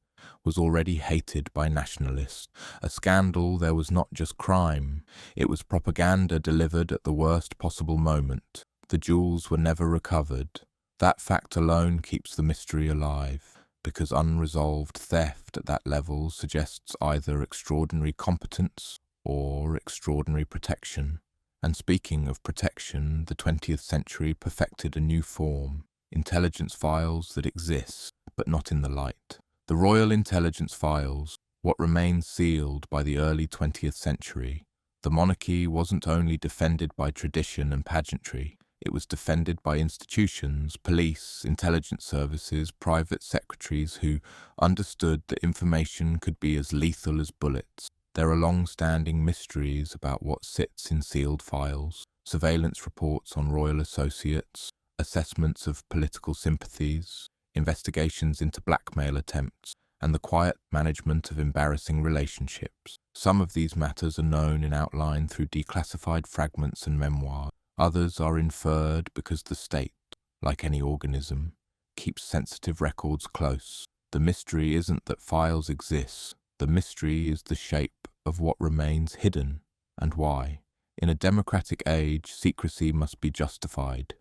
was already hated by nationalists. A scandal, there was not just crime, it was propaganda delivered at the worst possible moment. The jewels were never recovered. That fact alone keeps the mystery alive, because unresolved theft at that level suggests either extraordinary competence or extraordinary protection. And speaking of protection, the 20th century perfected a new form, intelligence files that exist, but not in the light. The Royal Intelligence Files, what remained sealed by the early 20th century. The monarchy wasn't only defended by tradition and pageantry, it was defended by institutions, police, intelligence services, private secretaries who understood that information could be as lethal as bullets. There are long-standing mysteries about what sits in sealed files, surveillance reports on royal associates, assessments of political sympathies, investigations into blackmail attempts, and the quiet management of embarrassing relationships. Some of these matters are known in outline through declassified fragments and memoirs. Others are inferred because the state, like any organism, keeps sensitive records close. The mystery isn't that files exist. The mystery is the shape of what remains hidden and why. In a democratic age, secrecy must be justified.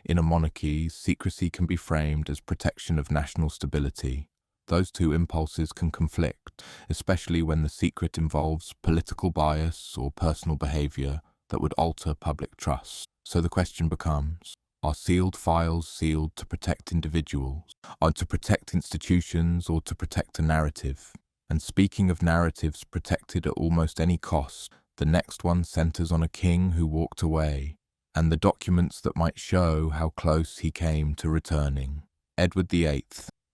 In a monarchy, secrecy can be framed as protection of national stability. Those two impulses can conflict, especially when the secret involves political bias or personal behavior that would alter public trust. So the question becomes, are sealed files sealed to protect individuals, or to protect institutions, or to protect a narrative? And speaking of narratives protected at almost any cost, the next one centers on a king who walked away, and the documents that might show how close he came to returning. Edward VIII,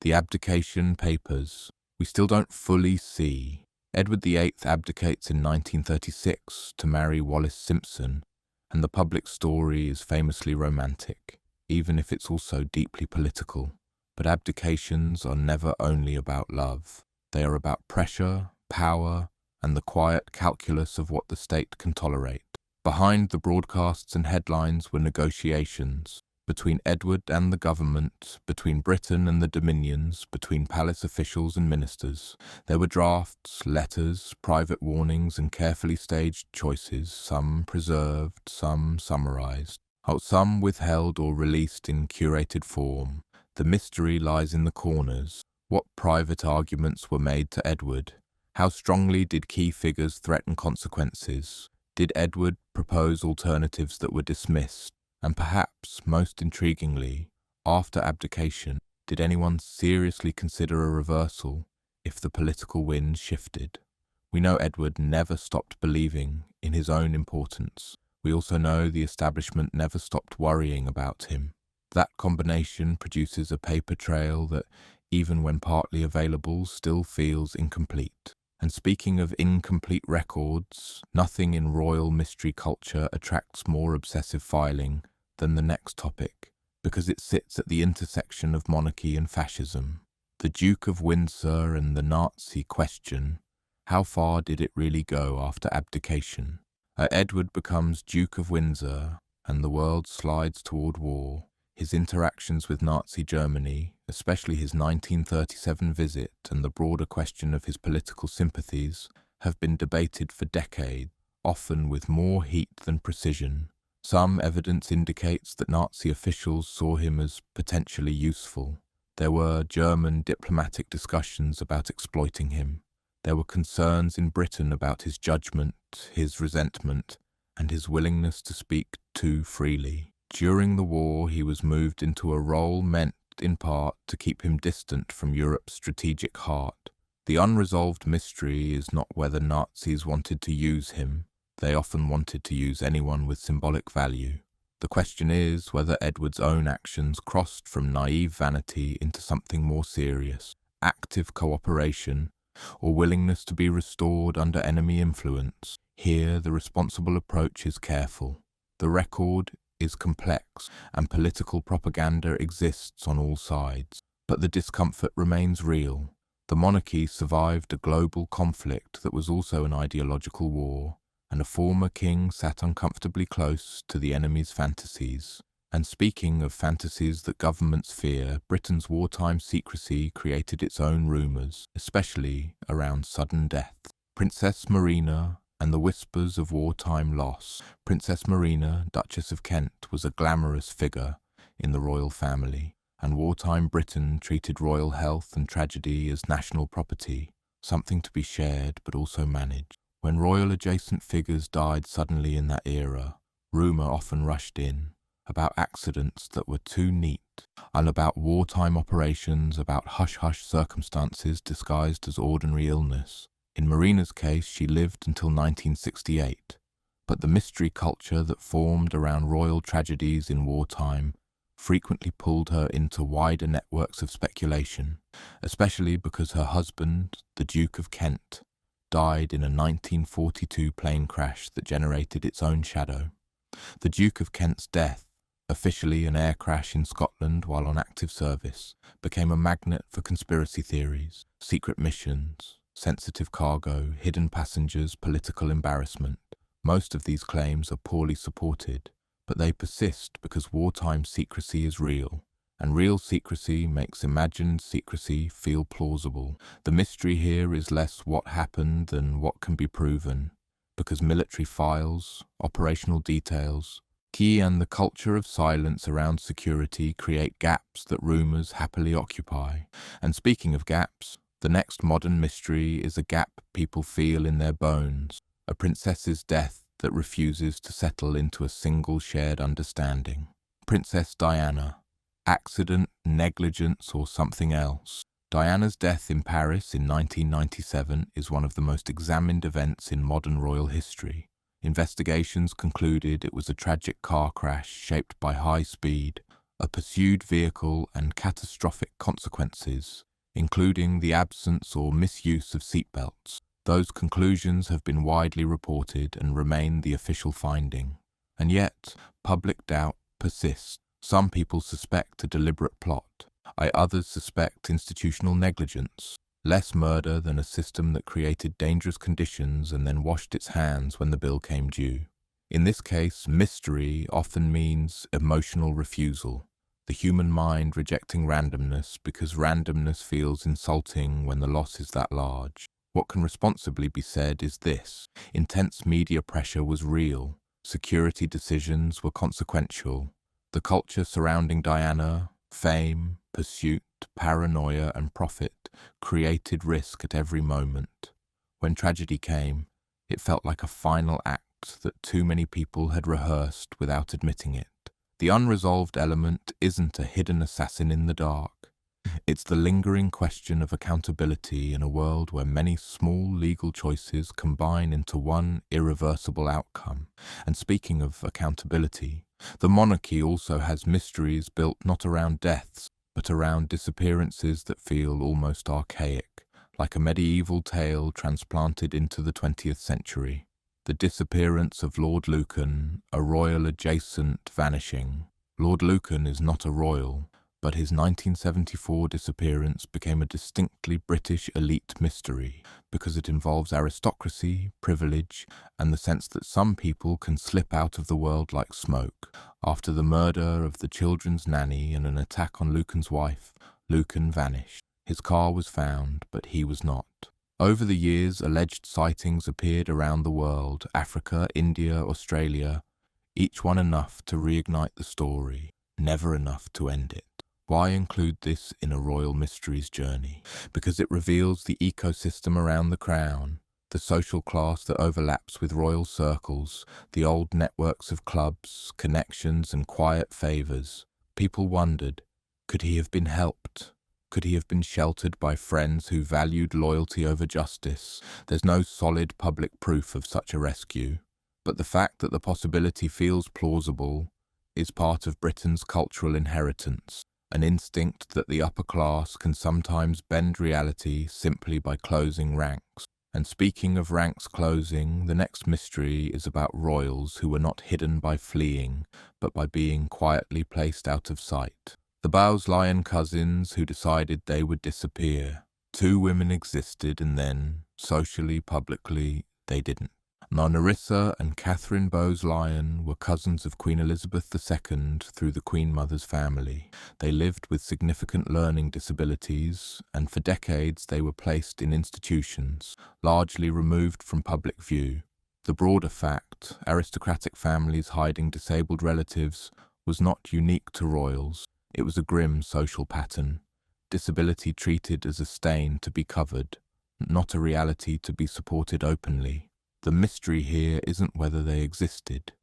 the abdication papers, we still don't fully see. Edward VIII abdicates in 1936 to marry Wallis Simpson, and the public story is famously romantic, even if it's also deeply political. But abdications are never only about love. They are about pressure, power, and the quiet calculus of what the state can tolerate. Behind the broadcasts and headlines were negotiations between Edward and the government, between Britain and the Dominions, between palace officials and ministers. There were drafts, letters, private warnings, and carefully staged choices, some preserved, some summarized, some withheld or released in curated form. The mystery lies in the corners. What private arguments were made to Edward? How strongly did key figures threaten consequences? Did Edward propose alternatives that were dismissed? And perhaps, most intriguingly, after abdication, did anyone seriously consider a reversal if the political wind shifted? We know Edward never stopped believing in his own importance. We also know the establishment never stopped worrying about him. That combination produces a paper trail that, even when partly available, still feels incomplete. And speaking of incomplete records, nothing in royal mystery culture attracts more obsessive filing than the next topic, because it sits at the intersection of monarchy and fascism. The Duke of Windsor and the Nazi question, how far did it really go after abdication? Edward becomes Duke of Windsor, and the world slides toward war. His interactions with Nazi Germany, especially his 1937 visit and the broader question of his political sympathies, have been debated for decades, often with more heat than precision. Some evidence indicates that Nazi officials saw him as potentially useful. There were German diplomatic discussions about exploiting him. There were concerns in Britain about his judgment, his resentment, and his willingness to speak too freely. During the war, he was moved into a role meant, in part, to keep him distant from Europe's strategic heart. The unresolved mystery is not whether Nazis wanted to use him. They often wanted to use anyone with symbolic value. The question is whether Edward's own actions crossed from naive vanity into something more serious, active cooperation, or willingness to be restored under enemy influence. Here, the responsible approach is careful. The record is complex, and political propaganda exists on all sides. But the discomfort remains real. The monarchy survived a global conflict that was also an ideological war, and a former king sat uncomfortably close to the enemy's fantasies. And speaking of fantasies that governments fear, Britain's wartime secrecy created its own rumours, especially around sudden death. Princess Marina and the whispers of wartime loss. Princess Marina, Duchess of Kent, was a glamorous figure in the royal family, and wartime Britain treated royal health and tragedy as national property, something to be shared but also managed. When royal-adjacent figures died suddenly in that era, rumour often rushed in, about accidents that were too neat, and about wartime operations, about hush-hush circumstances disguised as ordinary illness. In Marina's case, she lived until 1968, but the mystery culture that formed around royal tragedies in wartime frequently pulled her into wider networks of speculation, especially because her husband, the Duke of Kent, died in a 1942 plane crash that generated its own shadow. The Duke of Kent's death, officially an air crash in Scotland while on active service, became a magnet for conspiracy theories, secret missions, sensitive cargo, hidden passengers, political embarrassment. Most of these claims are poorly supported, but they persist because wartime secrecy is real, and real secrecy makes imagined secrecy feel plausible. The mystery here is less what happened than what can be proven, because military files, operational details, key and the culture of silence around security create gaps that rumours happily occupy. And speaking of gaps, the next modern mystery is a gap people feel in their bones, a princess's death that refuses to settle into a single shared understanding. Princess Diana. Accident, negligence, or something else. Diana's death in Paris in 1997 is one of the most examined events in modern royal history. Investigations concluded it was a tragic car crash shaped by high speed, a pursued vehicle, and catastrophic consequences, including the absence or misuse of seatbelts. Those conclusions have been widely reported and remain the official finding. And yet, public doubt persists. Some people suspect a deliberate plot. Others suspect institutional negligence. Less murder than a system that created dangerous conditions and then washed its hands when the bill came due. In this case, mystery often means emotional refusal. The human mind rejecting randomness because randomness feels insulting when the loss is that large. What can responsibly be said is this: intense media pressure was real. Security decisions were consequential. The culture surrounding Diana, fame, pursuit, paranoia, and profit created risk at every moment. When tragedy came, it felt like a final act that too many people had rehearsed without admitting it. The unresolved element isn't a hidden assassin in the dark. It's the lingering question of accountability in a world where many small legal choices combine into one irreversible outcome. And speaking of accountability, the monarchy also has mysteries built not around deaths, but around disappearances that feel almost archaic, like a medieval tale transplanted into the 20th century. The disappearance of Lord Lucan, a royal adjacent vanishing. Lord Lucan is not a royal, but his 1974 disappearance became a distinctly British elite mystery because it involves aristocracy, privilege, and the sense that some people can slip out of the world like smoke. After the murder of the children's nanny and an attack on Lucan's wife, Lucan vanished. His car was found, but he was not. Over the years, alleged sightings appeared around the world, Africa, India, Australia, each one enough to reignite the story, never enough to end it. Why include this in a royal mysteries journey? Because it reveals the ecosystem around the crown, the social class that overlaps with royal circles, the old networks of clubs, connections and quiet favours. People wondered, could he have been helped? Could he have been sheltered by friends who valued loyalty over justice? There's no solid public proof of such a rescue, but the fact that the possibility feels plausible is part of Britain's cultural inheritance, an instinct that the upper class can sometimes bend reality simply by closing ranks. And speaking of ranks closing, the next mystery is about royals who were not hidden by fleeing, but by being quietly placed out of sight. The Bowes-Lyon cousins who decided they would disappear. Two women existed and then, socially, publicly, they didn't. Now Nerissa and Catherine Bowes-Lyon were cousins of Queen Elizabeth II through the Queen Mother's family. They lived with significant learning disabilities, and for decades they were placed in institutions, largely removed from public view. The broader fact, aristocratic families hiding disabled relatives, was not unique to royals. It was a grim social pattern. Disability treated as a stain to be covered, not a reality to be supported openly. The mystery here isn't whether they existed.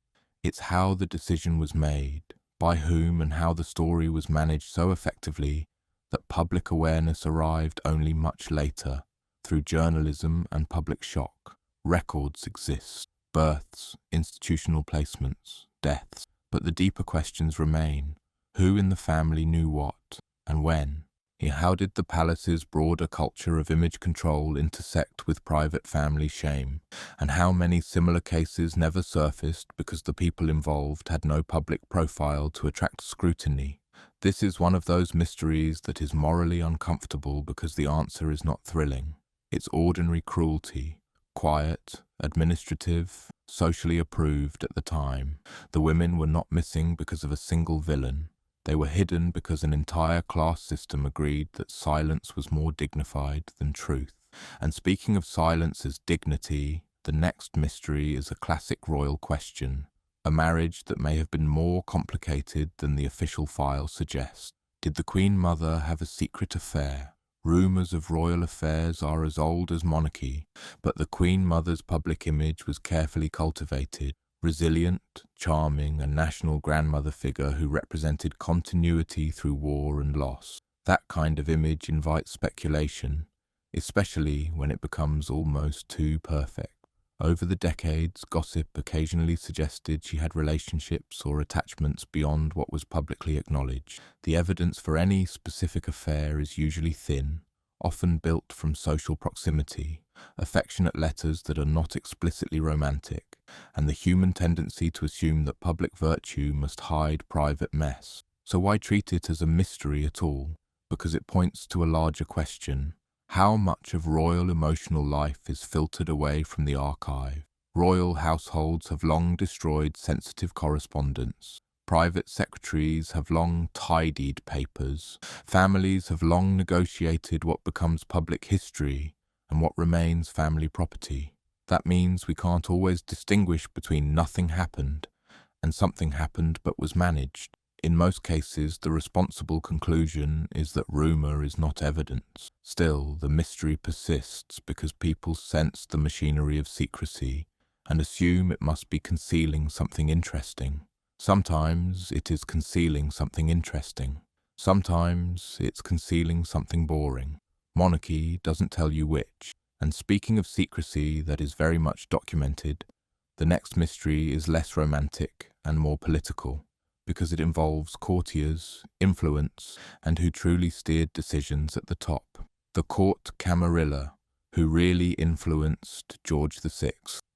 It's how the decision was made, by whom and how the story was managed so effectively that public awareness arrived only much later, through journalism and public shock. Records exist, births, institutional placements, deaths, but the deeper questions remain. Who in the family knew what, and when? How did the palace's broader culture of image control intersect with private family shame? And how many similar cases never surfaced because the people involved had no public profile to attract scrutiny? This is one of those mysteries that is morally uncomfortable because the answer is not thrilling. It's ordinary cruelty, quiet, administrative, socially approved at the time. The women were not missing because of a single villain. They were hidden because an entire class system agreed that silence was more dignified than truth. And speaking of silence as dignity, the next mystery is a classic royal question, a marriage that may have been more complicated than the official file suggests. Did the Queen Mother have a secret affair? Rumours of royal affairs are as old as monarchy, but the Queen Mother's public image was carefully cultivated. Resilient, charming, a national grandmother figure who represented continuity through war and loss. That kind of image invites speculation, especially when it becomes almost too perfect. Over the decades, gossip occasionally suggested she had relationships or attachments beyond what was publicly acknowledged. The evidence for any specific affair is usually thin, often built from social proximity, affectionate letters that are not explicitly romantic, and the human tendency to assume that public virtue must hide private mess. So why treat it as a mystery at all? Because it points to a larger question. How much of royal emotional life is filtered away from the archive? Royal households have long destroyed sensitive correspondence. Private secretaries have long tidied papers. Families have long negotiated what becomes public history and what remains family property. That means we can't always distinguish between nothing happened and something happened but was managed. In most cases, the responsible conclusion is that rumour is not evidence. Still, the mystery persists because people sense the machinery of secrecy and assume it must be concealing something interesting. Sometimes it is concealing something interesting. Sometimes it's concealing something boring. Monarchy doesn't tell you which. And speaking of secrecy that is very much documented, the next mystery is less romantic and more political, because it involves courtiers, influence, and who truly steered decisions at the top. The court camarilla, who really influenced George VI.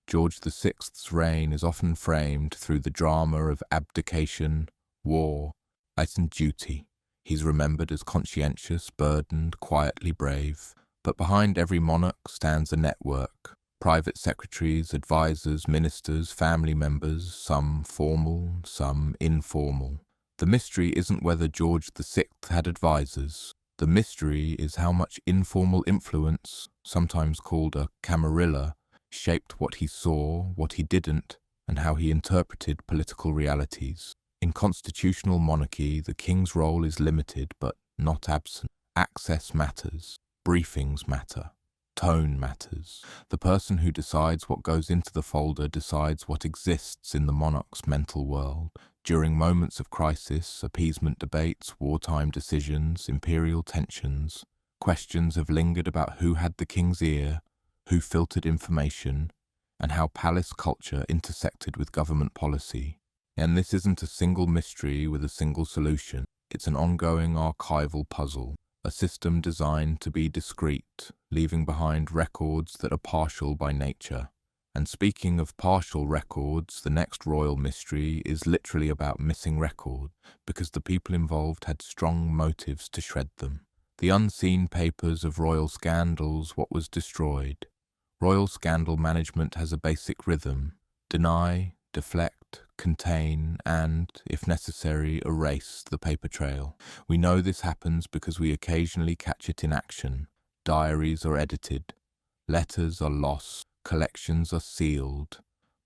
George VI's reign is often framed through the drama of abdication, war, and duty. He's remembered as conscientious, burdened, quietly brave. But behind every monarch stands a network. Private secretaries, advisors, ministers, family members, some formal, some informal. The mystery isn't whether George VI had advisors. The mystery is how much informal influence, sometimes called a camarilla, shaped what he saw, what he didn't, and how he interpreted political realities. In constitutional monarchy, the king's role is limited but not absent. Access matters. Briefings matter. Tone matters. The person who decides what goes into the folder decides what exists in the monarch's mental world. During moments of crisis, appeasement debates, wartime decisions, imperial tensions, questions have lingered about who had the king's ear, who filtered information, and how palace culture intersected with government policy. And this isn't a single mystery with a single solution. It's an ongoing archival puzzle, a system designed to be discreet, leaving behind records that are partial by nature. And speaking of partial records, the next royal mystery is literally about missing records, because the people involved had strong motives to shred them. The unseen papers of royal scandals, what was destroyed. Royal scandal management has a basic rhythm: deny, deflect, contain, and, if necessary, erase the paper trail. We know this happens because we occasionally catch it in action. Diaries are edited. Letters are lost. Collections are sealed.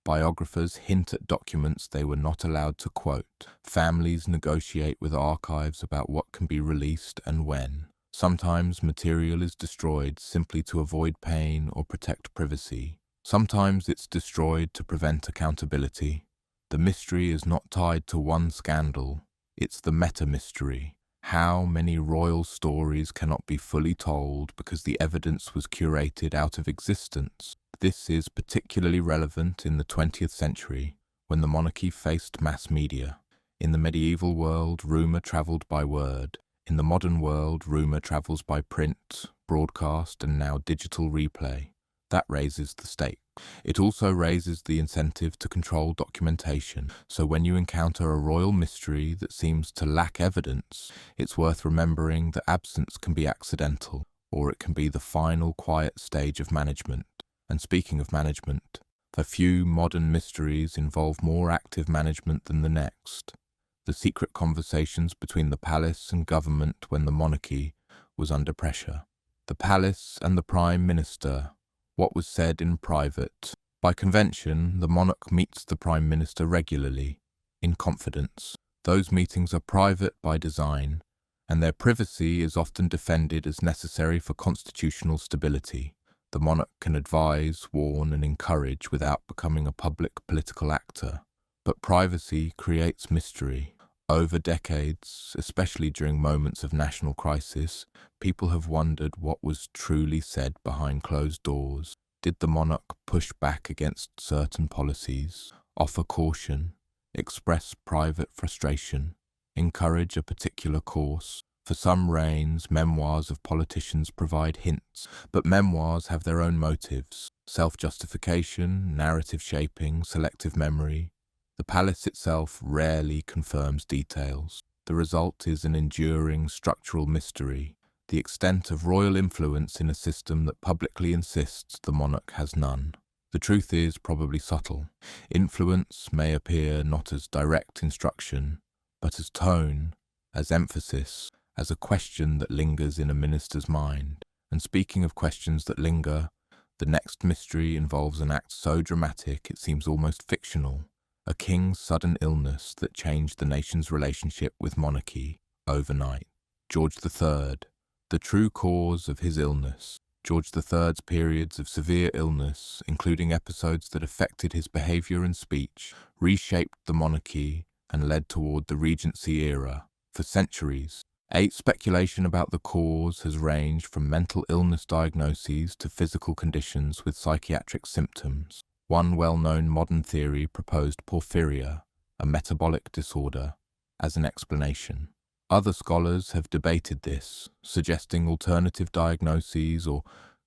Biographers hint at documents they were not allowed to quote. Families negotiate with archives about what can be released and when. Sometimes material is destroyed simply to avoid pain or protect privacy. Sometimes it's destroyed to prevent accountability. The mystery is not tied to one scandal. It's the meta-mystery. How many royal stories cannot be fully told because the evidence was curated out of existence? This is particularly relevant in the 20th century, when the monarchy faced mass media. In the medieval world, rumour travelled by word. In the modern world, rumour travels by print, broadcast, and now digital replay. That raises the stake. It also raises the incentive to control documentation. So when you encounter a royal mystery that seems to lack evidence, it's worth remembering that absence can be accidental, or it can be the final quiet stage of management. And speaking of management, a few modern mysteries involve more active management than the next. The secret conversations between the palace and government when the monarchy was under pressure. The palace and the prime minister. What was said in private. By convention, the monarch meets the prime minister regularly, in confidence. Those meetings are private by design, and their privacy is often defended as necessary for constitutional stability. The monarch can advise, warn, and encourage without becoming a public political actor. But privacy creates mystery. Over decades, especially during moments of national crisis, people have wondered what was truly said behind closed doors. Did the monarch push back against certain policies, offer caution, express private frustration, encourage a particular course? For some reigns, memoirs of politicians provide hints, but memoirs have their own motives: self-justification, narrative shaping, selective memory. The palace itself rarely confirms details. The result is an enduring structural mystery, the extent of royal influence in a system that publicly insists the monarch has none. The truth is probably subtle. Influence may appear not as direct instruction, but as tone, as emphasis, as a question that lingers in a minister's mind. And speaking of questions that linger, the next mystery involves an act so dramatic it seems almost fictional. A king's sudden illness that changed the nation's relationship with monarchy overnight. George III. The true cause of his illness. George III's periods of severe illness, including episodes that affected his behaviour and speech, reshaped the monarchy and led toward the Regency era. For centuries, speculation about the cause has ranged from mental illness diagnoses to physical conditions with psychiatric symptoms. One well-known modern theory proposed porphyria, a metabolic disorder, as an explanation. Other scholars have debated this, suggesting alternative diagnoses or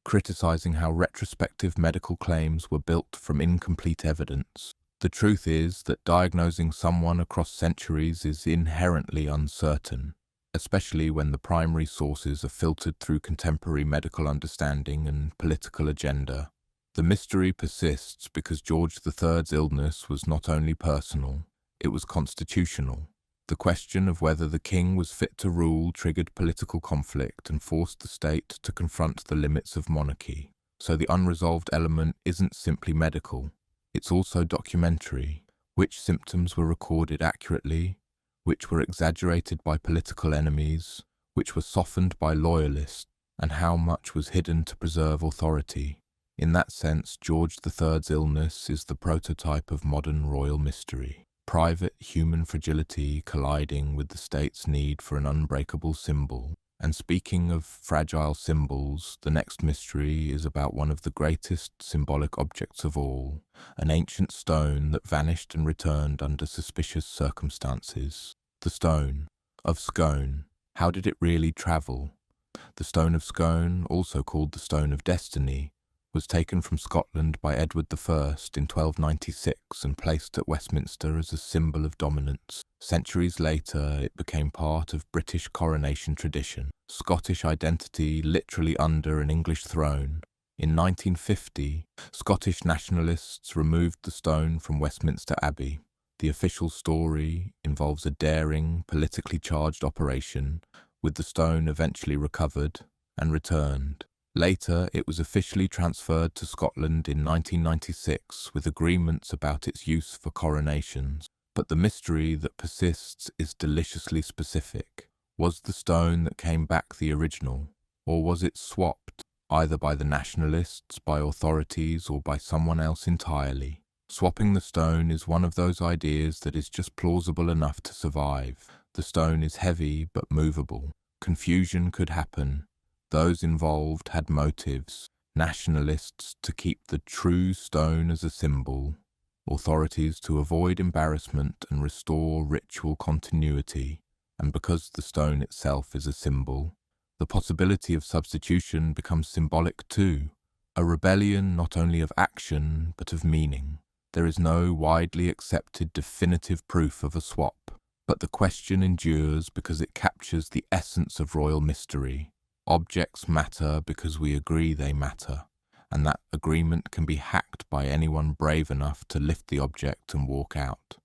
criticizing how retrospective medical claims were built from incomplete evidence. The truth is that diagnosing someone across centuries is inherently uncertain, especially when the primary sources are filtered through contemporary medical understanding and political agenda. The mystery persists because George III's illness was not only personal, it was constitutional. The question of whether the king was fit to rule triggered political conflict and forced the state to confront the limits of monarchy. So the unresolved element isn't simply medical, it's also documentary. Which symptoms were recorded accurately, which were exaggerated by political enemies, which were softened by loyalists, and how much was hidden to preserve authority. In that sense, George III's illness is the prototype of modern royal mystery. Private human fragility colliding with the state's need for an unbreakable symbol. And speaking of fragile symbols, the next mystery is about one of the greatest symbolic objects of all, an ancient stone that vanished and returned under suspicious circumstances. The stone of Scone. How did it really travel? The stone of Scone, also called the Stone of Destiny, was taken from Scotland by Edward I in 1296 and placed at Westminster as a symbol of dominance. Centuries later, it became part of British coronation tradition, Scottish identity literally under an English throne. In 1950, Scottish nationalists removed the stone from Westminster Abbey. The official story involves a daring, politically charged operation, with the stone eventually recovered and returned. Later, it was officially transferred to Scotland in 1996 with agreements about its use for coronations. But the mystery that persists is deliciously specific. Was the stone that came back the original, or was it swapped, either by the nationalists, by authorities, or by someone else entirely? Swapping the stone is one of those ideas that is just plausible enough to survive. The stone is heavy but movable. Confusion could happen. Those involved had motives, nationalists to keep the true stone as a symbol, authorities to avoid embarrassment and restore ritual continuity, and because the stone itself is a symbol, the possibility of substitution becomes symbolic too, a rebellion not only of action but of meaning. There is no widely accepted definitive proof of a swap, but the question endures because it captures the essence of royal mystery. Objects matter because we agree they matter, and that agreement can be hacked by anyone brave enough to lift the object and walk out.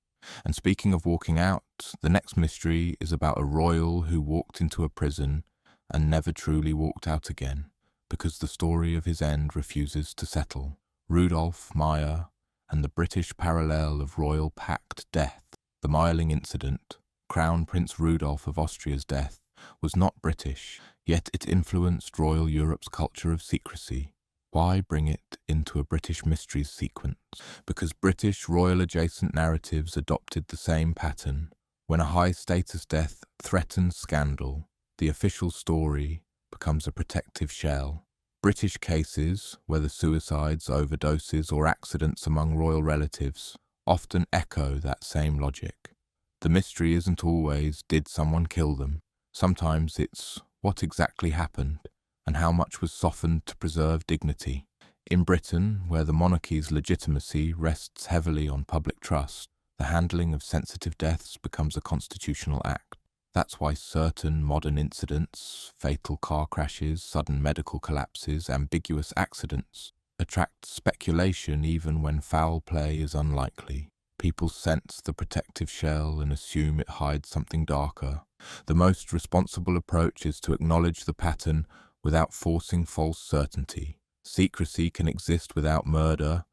And speaking of walking out, the next mystery is about a royal who walked into a prison and never truly walked out again, because the story of his end refuses to settle. Rudolf Meyer and the British parallel of royal pact death. The Meierling incident, Crown Prince Rudolf of Austria's death, was not British, yet it influenced royal Europe's culture of secrecy. Why bring it into a British mysteries sequence? Because British royal-adjacent narratives adopted the same pattern. When a high-status death threatens scandal, the official story becomes a protective shell. British cases, whether suicides, overdoses, or accidents among royal relatives, often echo that same logic. The mystery isn't always, did someone kill them? Sometimes it's, what exactly happened, and how much was softened to preserve dignity. In Britain, where the monarchy's legitimacy rests heavily on public trust, the handling of sensitive deaths becomes a constitutional act. That's why certain modern incidents, fatal car crashes, sudden medical collapses, ambiguous accidents, attract speculation even when foul play is unlikely. People sense the protective shell and assume it hides something darker. The most responsible approach is to acknowledge the pattern without forcing false certainty. Secrecy can exist without murder.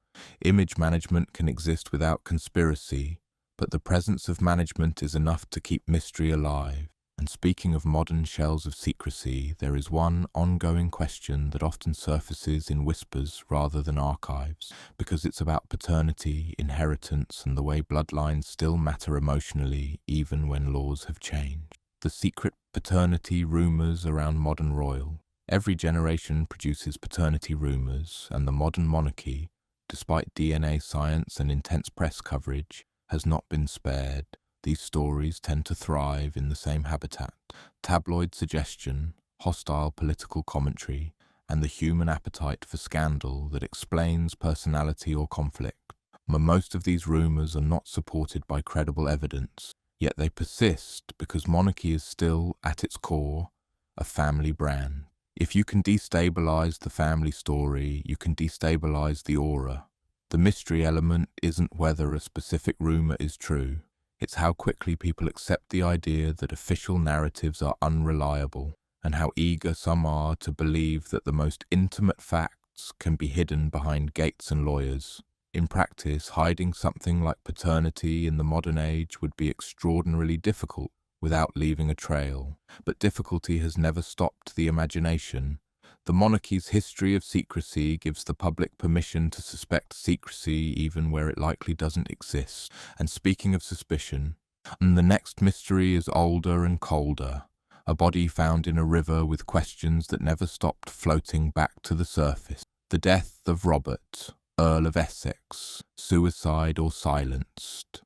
Image management can exist without conspiracy. But the presence of management is enough to keep mystery alive. And speaking of modern shells of secrecy, there is one ongoing question that often surfaces in whispers rather than archives, because it's about paternity, inheritance, and the way bloodlines still matter emotionally even when laws have changed. The secret paternity rumours around modern royal. Every generation produces paternity rumours, and the modern monarchy, despite DNA science and intense press coverage, has not been spared. These stories tend to thrive in the same habitat: tabloid suggestion, hostile political commentary, and the human appetite for scandal that explains personality or conflict. Most of these rumours are not supported by credible evidence, yet they persist because monarchy is still, at its core, a family brand. If you can destabilize the family story, you can destabilize the aura. The mystery element isn't whether a specific rumor is true. It's how quickly people accept the idea that official narratives are unreliable, and how eager some are to believe that the most intimate facts can be hidden behind gates and lawyers. In practice, hiding something like paternity in the modern age would be extraordinarily difficult without leaving a trail. But difficulty has never stopped the imagination. The monarchy's history of secrecy gives the public permission to suspect secrecy even where it likely doesn't exist. And speaking of suspicion, the next mystery is older and colder. A body found in a river with questions that never stopped floating back to the surface. The death of Robert, Earl of Essex, suicide or silenced.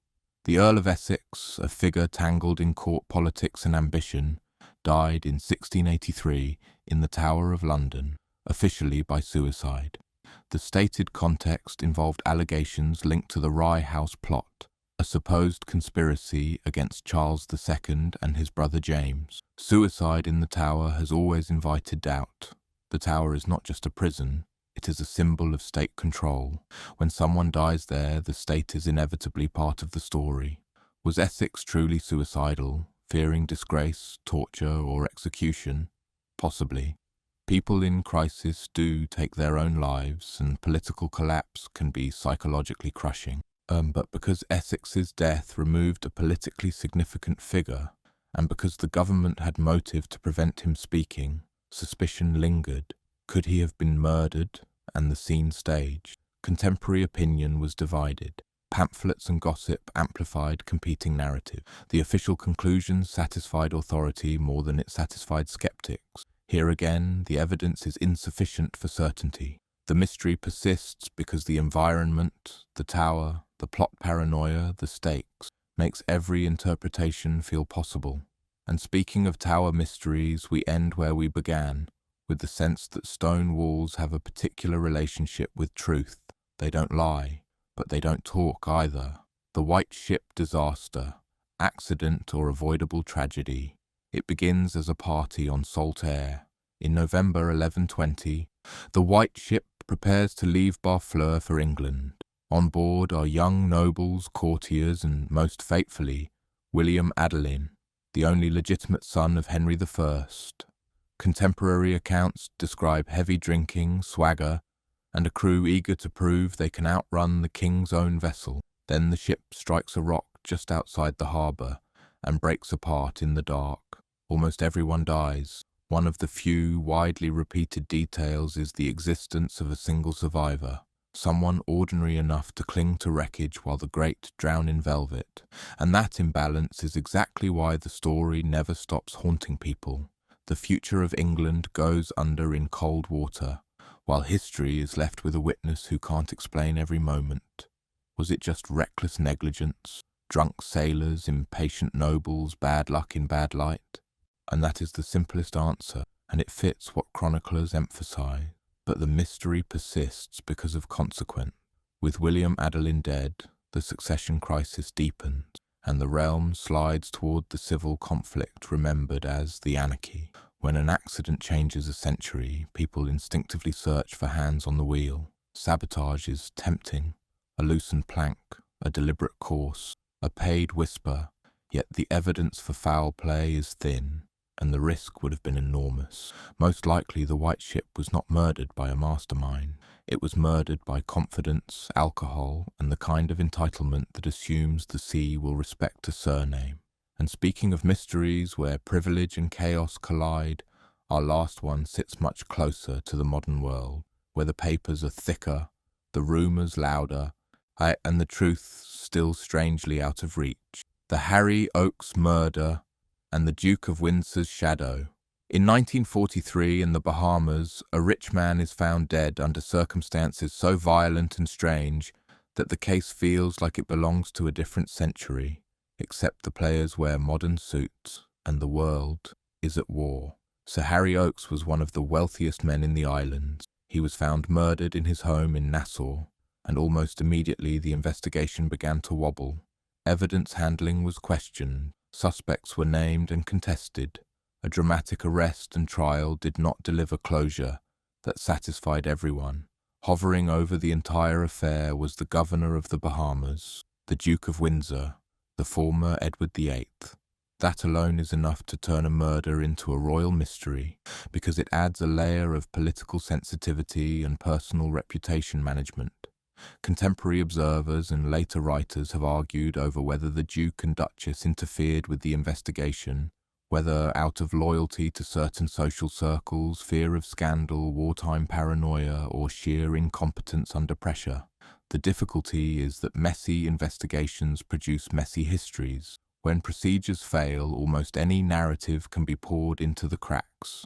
The Earl of Essex, a figure tangled in court politics and ambition, died in 1683 in the Tower of London, officially by suicide. The stated context involved allegations linked to the Rye House plot, a supposed conspiracy against Charles II and his brother James. Suicide in the Tower has always invited doubt. The Tower is not just a prison, it is a symbol of state control. When someone dies there, the state is inevitably part of the story. Was Essex truly suicidal, fearing disgrace, torture, or execution? Possibly. People in crisis do take their own lives, and political collapse can be psychologically crushing. But because Essex's death removed a politically significant figure, and because the government had motive to prevent him speaking, suspicion lingered. Could he have been murdered and the scene staged? Contemporary opinion was divided. Pamphlets and gossip amplified competing narratives. The official conclusions satisfied authority more than it satisfied skeptics. Here again, the evidence is insufficient for certainty. The mystery persists because the environment, the tower, the plot paranoia, the stakes, makes every interpretation feel possible. And speaking of tower mysteries, we end where we began, with the sense that stone walls have a particular relationship with truth. They don't lie, but they don't talk either. The White Ship disaster, accident or avoidable tragedy. It begins as a party on salt air. In November 1120, the White Ship prepares to leave Barfleur for England. On board are young nobles, courtiers, and most fatefully, William Adelin, the only legitimate son of Henry I. Contemporary accounts describe heavy drinking, swagger, and a crew eager to prove they can outrun the king's own vessel. Then the ship strikes a rock just outside the harbour and breaks apart in the dark. Almost everyone dies. One of the few widely repeated details is the existence of a single survivor, someone ordinary enough to cling to wreckage while the great drown in velvet. And that imbalance is exactly why the story never stops haunting people. The future of England goes under in cold water, while history is left with a witness who can't explain every moment. Was it just reckless negligence, drunk sailors, impatient nobles, bad luck in bad light? And that is the simplest answer, and it fits what chroniclers emphasize. But the mystery persists because of consequence. With William Adelin dead, the succession crisis deepens, and the realm slides toward the civil conflict remembered as the anarchy. When an accident changes a century, people instinctively search for hands on the wheel. Sabotage is tempting. A loosened plank, a deliberate course, a paid whisper, yet the evidence for foul play is thin, and the risk would have been enormous. Most likely the White Ship was not murdered by a mastermind. It was murdered by confidence, alcohol, and the kind of entitlement that assumes the sea will respect a surname. And speaking of mysteries where privilege and chaos collide, our last one sits much closer to the modern world, where the papers are thicker, the rumours louder, and the truth still strangely out of reach. The Harry Oakes murder and the Duke of Windsor's shadow. In 1943, in the Bahamas, a rich man is found dead under circumstances so violent and strange that the case feels like it belongs to a different century, except the players wear modern suits and the world is at war. Sir Harry Oakes was one of the wealthiest men in the islands. He was found murdered in his home in Nassau, and almost immediately the investigation began to wobble. Evidence handling was questioned. Suspects were named and contested. A dramatic arrest and trial did not deliver closure that satisfied everyone. Hovering over the entire affair was the governor of the Bahamas, the Duke of Windsor, the former Edward VIII. That alone is enough to turn a murder into a royal mystery, because it adds a layer of political sensitivity and personal reputation management. Contemporary observers and later writers have argued over whether the Duke and Duchess interfered with the investigation, whether out of loyalty to certain social circles, fear of scandal, wartime paranoia, or sheer incompetence under pressure. The difficulty is that messy investigations produce messy histories. When procedures fail, almost any narrative can be poured into the cracks.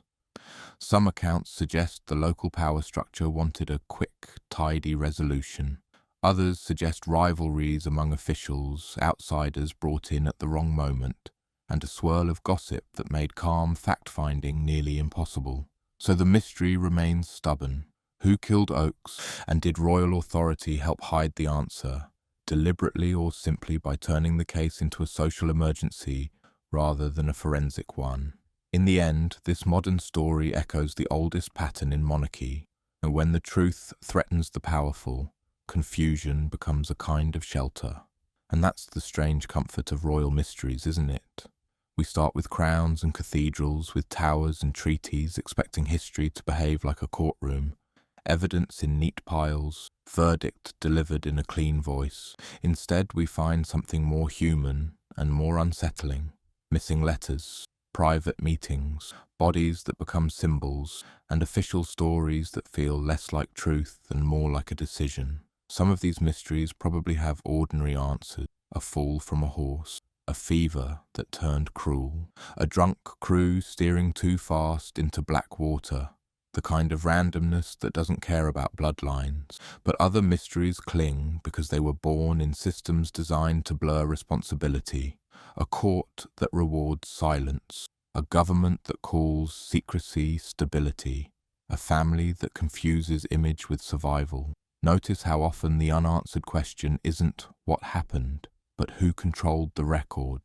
Some accounts suggest the local power structure wanted a quick, tidy resolution. Others suggest rivalries among officials, outsiders brought in at the wrong moment, and a swirl of gossip that made calm fact-finding nearly impossible. So the mystery remains stubborn. Who killed Oakes, and did royal authority help hide the answer, deliberately or simply by turning the case into a social emergency rather than a forensic one? In the end, this modern story echoes the oldest pattern in monarchy, and when the truth threatens the powerful, confusion becomes a kind of shelter. And that's the strange comfort of royal mysteries, isn't it? We start with crowns and cathedrals, with towers and treaties, expecting history to behave like a courtroom. Evidence in neat piles, verdict delivered in a clean voice. Instead, we find something more human and more unsettling. Missing letters, private meetings, bodies that become symbols, and official stories that feel less like truth and more like a decision. Some of these mysteries probably have ordinary answers: a fall from a horse, a fever that turned cruel, a drunk crew steering too fast into black water, the kind of randomness that doesn't care about bloodlines. But other mysteries cling because they were born in systems designed to blur responsibility. A court that rewards silence, a government that calls secrecy stability, a family that confuses image with survival. Notice how often the unanswered question isn't what happened, but who controlled the record,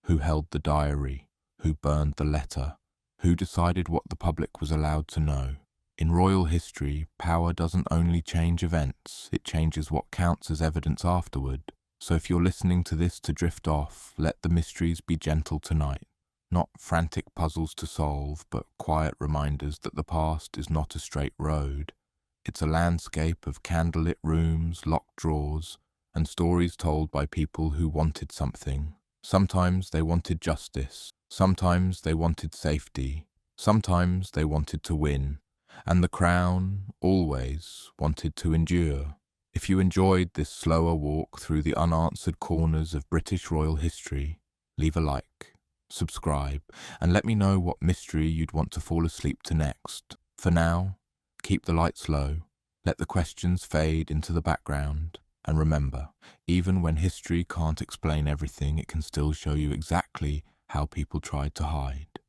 who held the diary, who burned the letter, who decided what the public was allowed to know. In royal history, power doesn't only change events, it changes what counts as evidence afterward. So if you're listening to this to drift off, let the mysteries be gentle tonight. Not frantic puzzles to solve, but quiet reminders that the past is not a straight road. It's a landscape of candlelit rooms, locked drawers, and stories told by people who wanted something. Sometimes they wanted justice, sometimes they wanted safety, sometimes they wanted to win, and the crown always wanted to endure. If you enjoyed this slower walk through the unanswered corners of British royal history, leave a like, subscribe, and let me know what mystery you'd want to fall asleep to next. For now, keep the lights low, let the questions fade into the background, and remember, even when history can't explain everything, it can still show you exactly how people tried to hide.